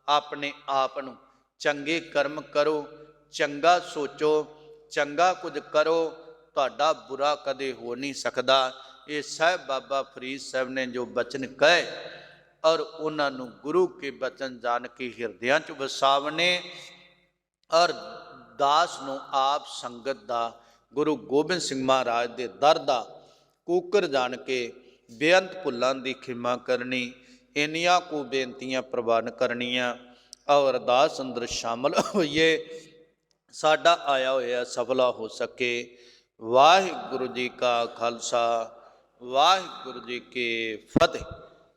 A: ਆਪਣੇ ਆਪ ਨੂੰ ਚੰਗੇ ਕਰਮ ਕਰੋ, ਚੰਗਾ ਸੋਚੋ, ਚੰਗਾ ਕੁਝ ਕਰੋ, ਤੁਹਾਡਾ ਬੁਰਾ ਕਦੇ ਹੋ ਨਹੀਂ ਸਕਦਾ। ਇਹ ਸਾਹਿਬ ਬਾਬਾ ਫਰੀਦ ਸਾਹਿਬ ਨੇ ਜੋ ਬਚਨ ਕਹੇ, ਔਰ ਉਹਨਾਂ ਨੂੰ ਗੁਰੂ ਕੇ ਬਚਨ ਜਾਣ ਕੇ ਹਿਰਦਿਆਂ 'ਚ ਵਸਾਵਣੇ, ਔਰ ਦਾਸ ਨੂੰ ਆਪ ਸੰਗਤ ਦਾ ਗੁਰੂ ਗੋਬਿੰਦ ਸਿੰਘ ਮਹਾਰਾਜ ਦੇ ਦਰ ਦਾ ਕੂਕਰ ਜਾਣ ਕੇ ਬੇਅੰਤ ਭੁੱਲਾਂ ਦੀ ਖਿਮਾ ਕਰਨੀ। ਇੰਨੀਆਂ ਕੁ ਬੇਨਤੀਆਂ ਪ੍ਰਵਾਨ ਕਰਨੀਆਂ। ਔਰ ਅਰਦਾਸ ਅੰਦਰ ਸ਼ਾਮਲ ਹੋਈਏ, ਸਾਡਾ ਆਇਆ ਹੋਇਆ ਸਫਲਾ ਹੋ ਸਕੇ। ਵਾਹਿਗੁਰੂ ਜੀ ਕਾ ਖਾਲਸਾ, ਵਾਹਿਗੁਰੂ ਜੀ ਕੀ ਫਤਿਹ।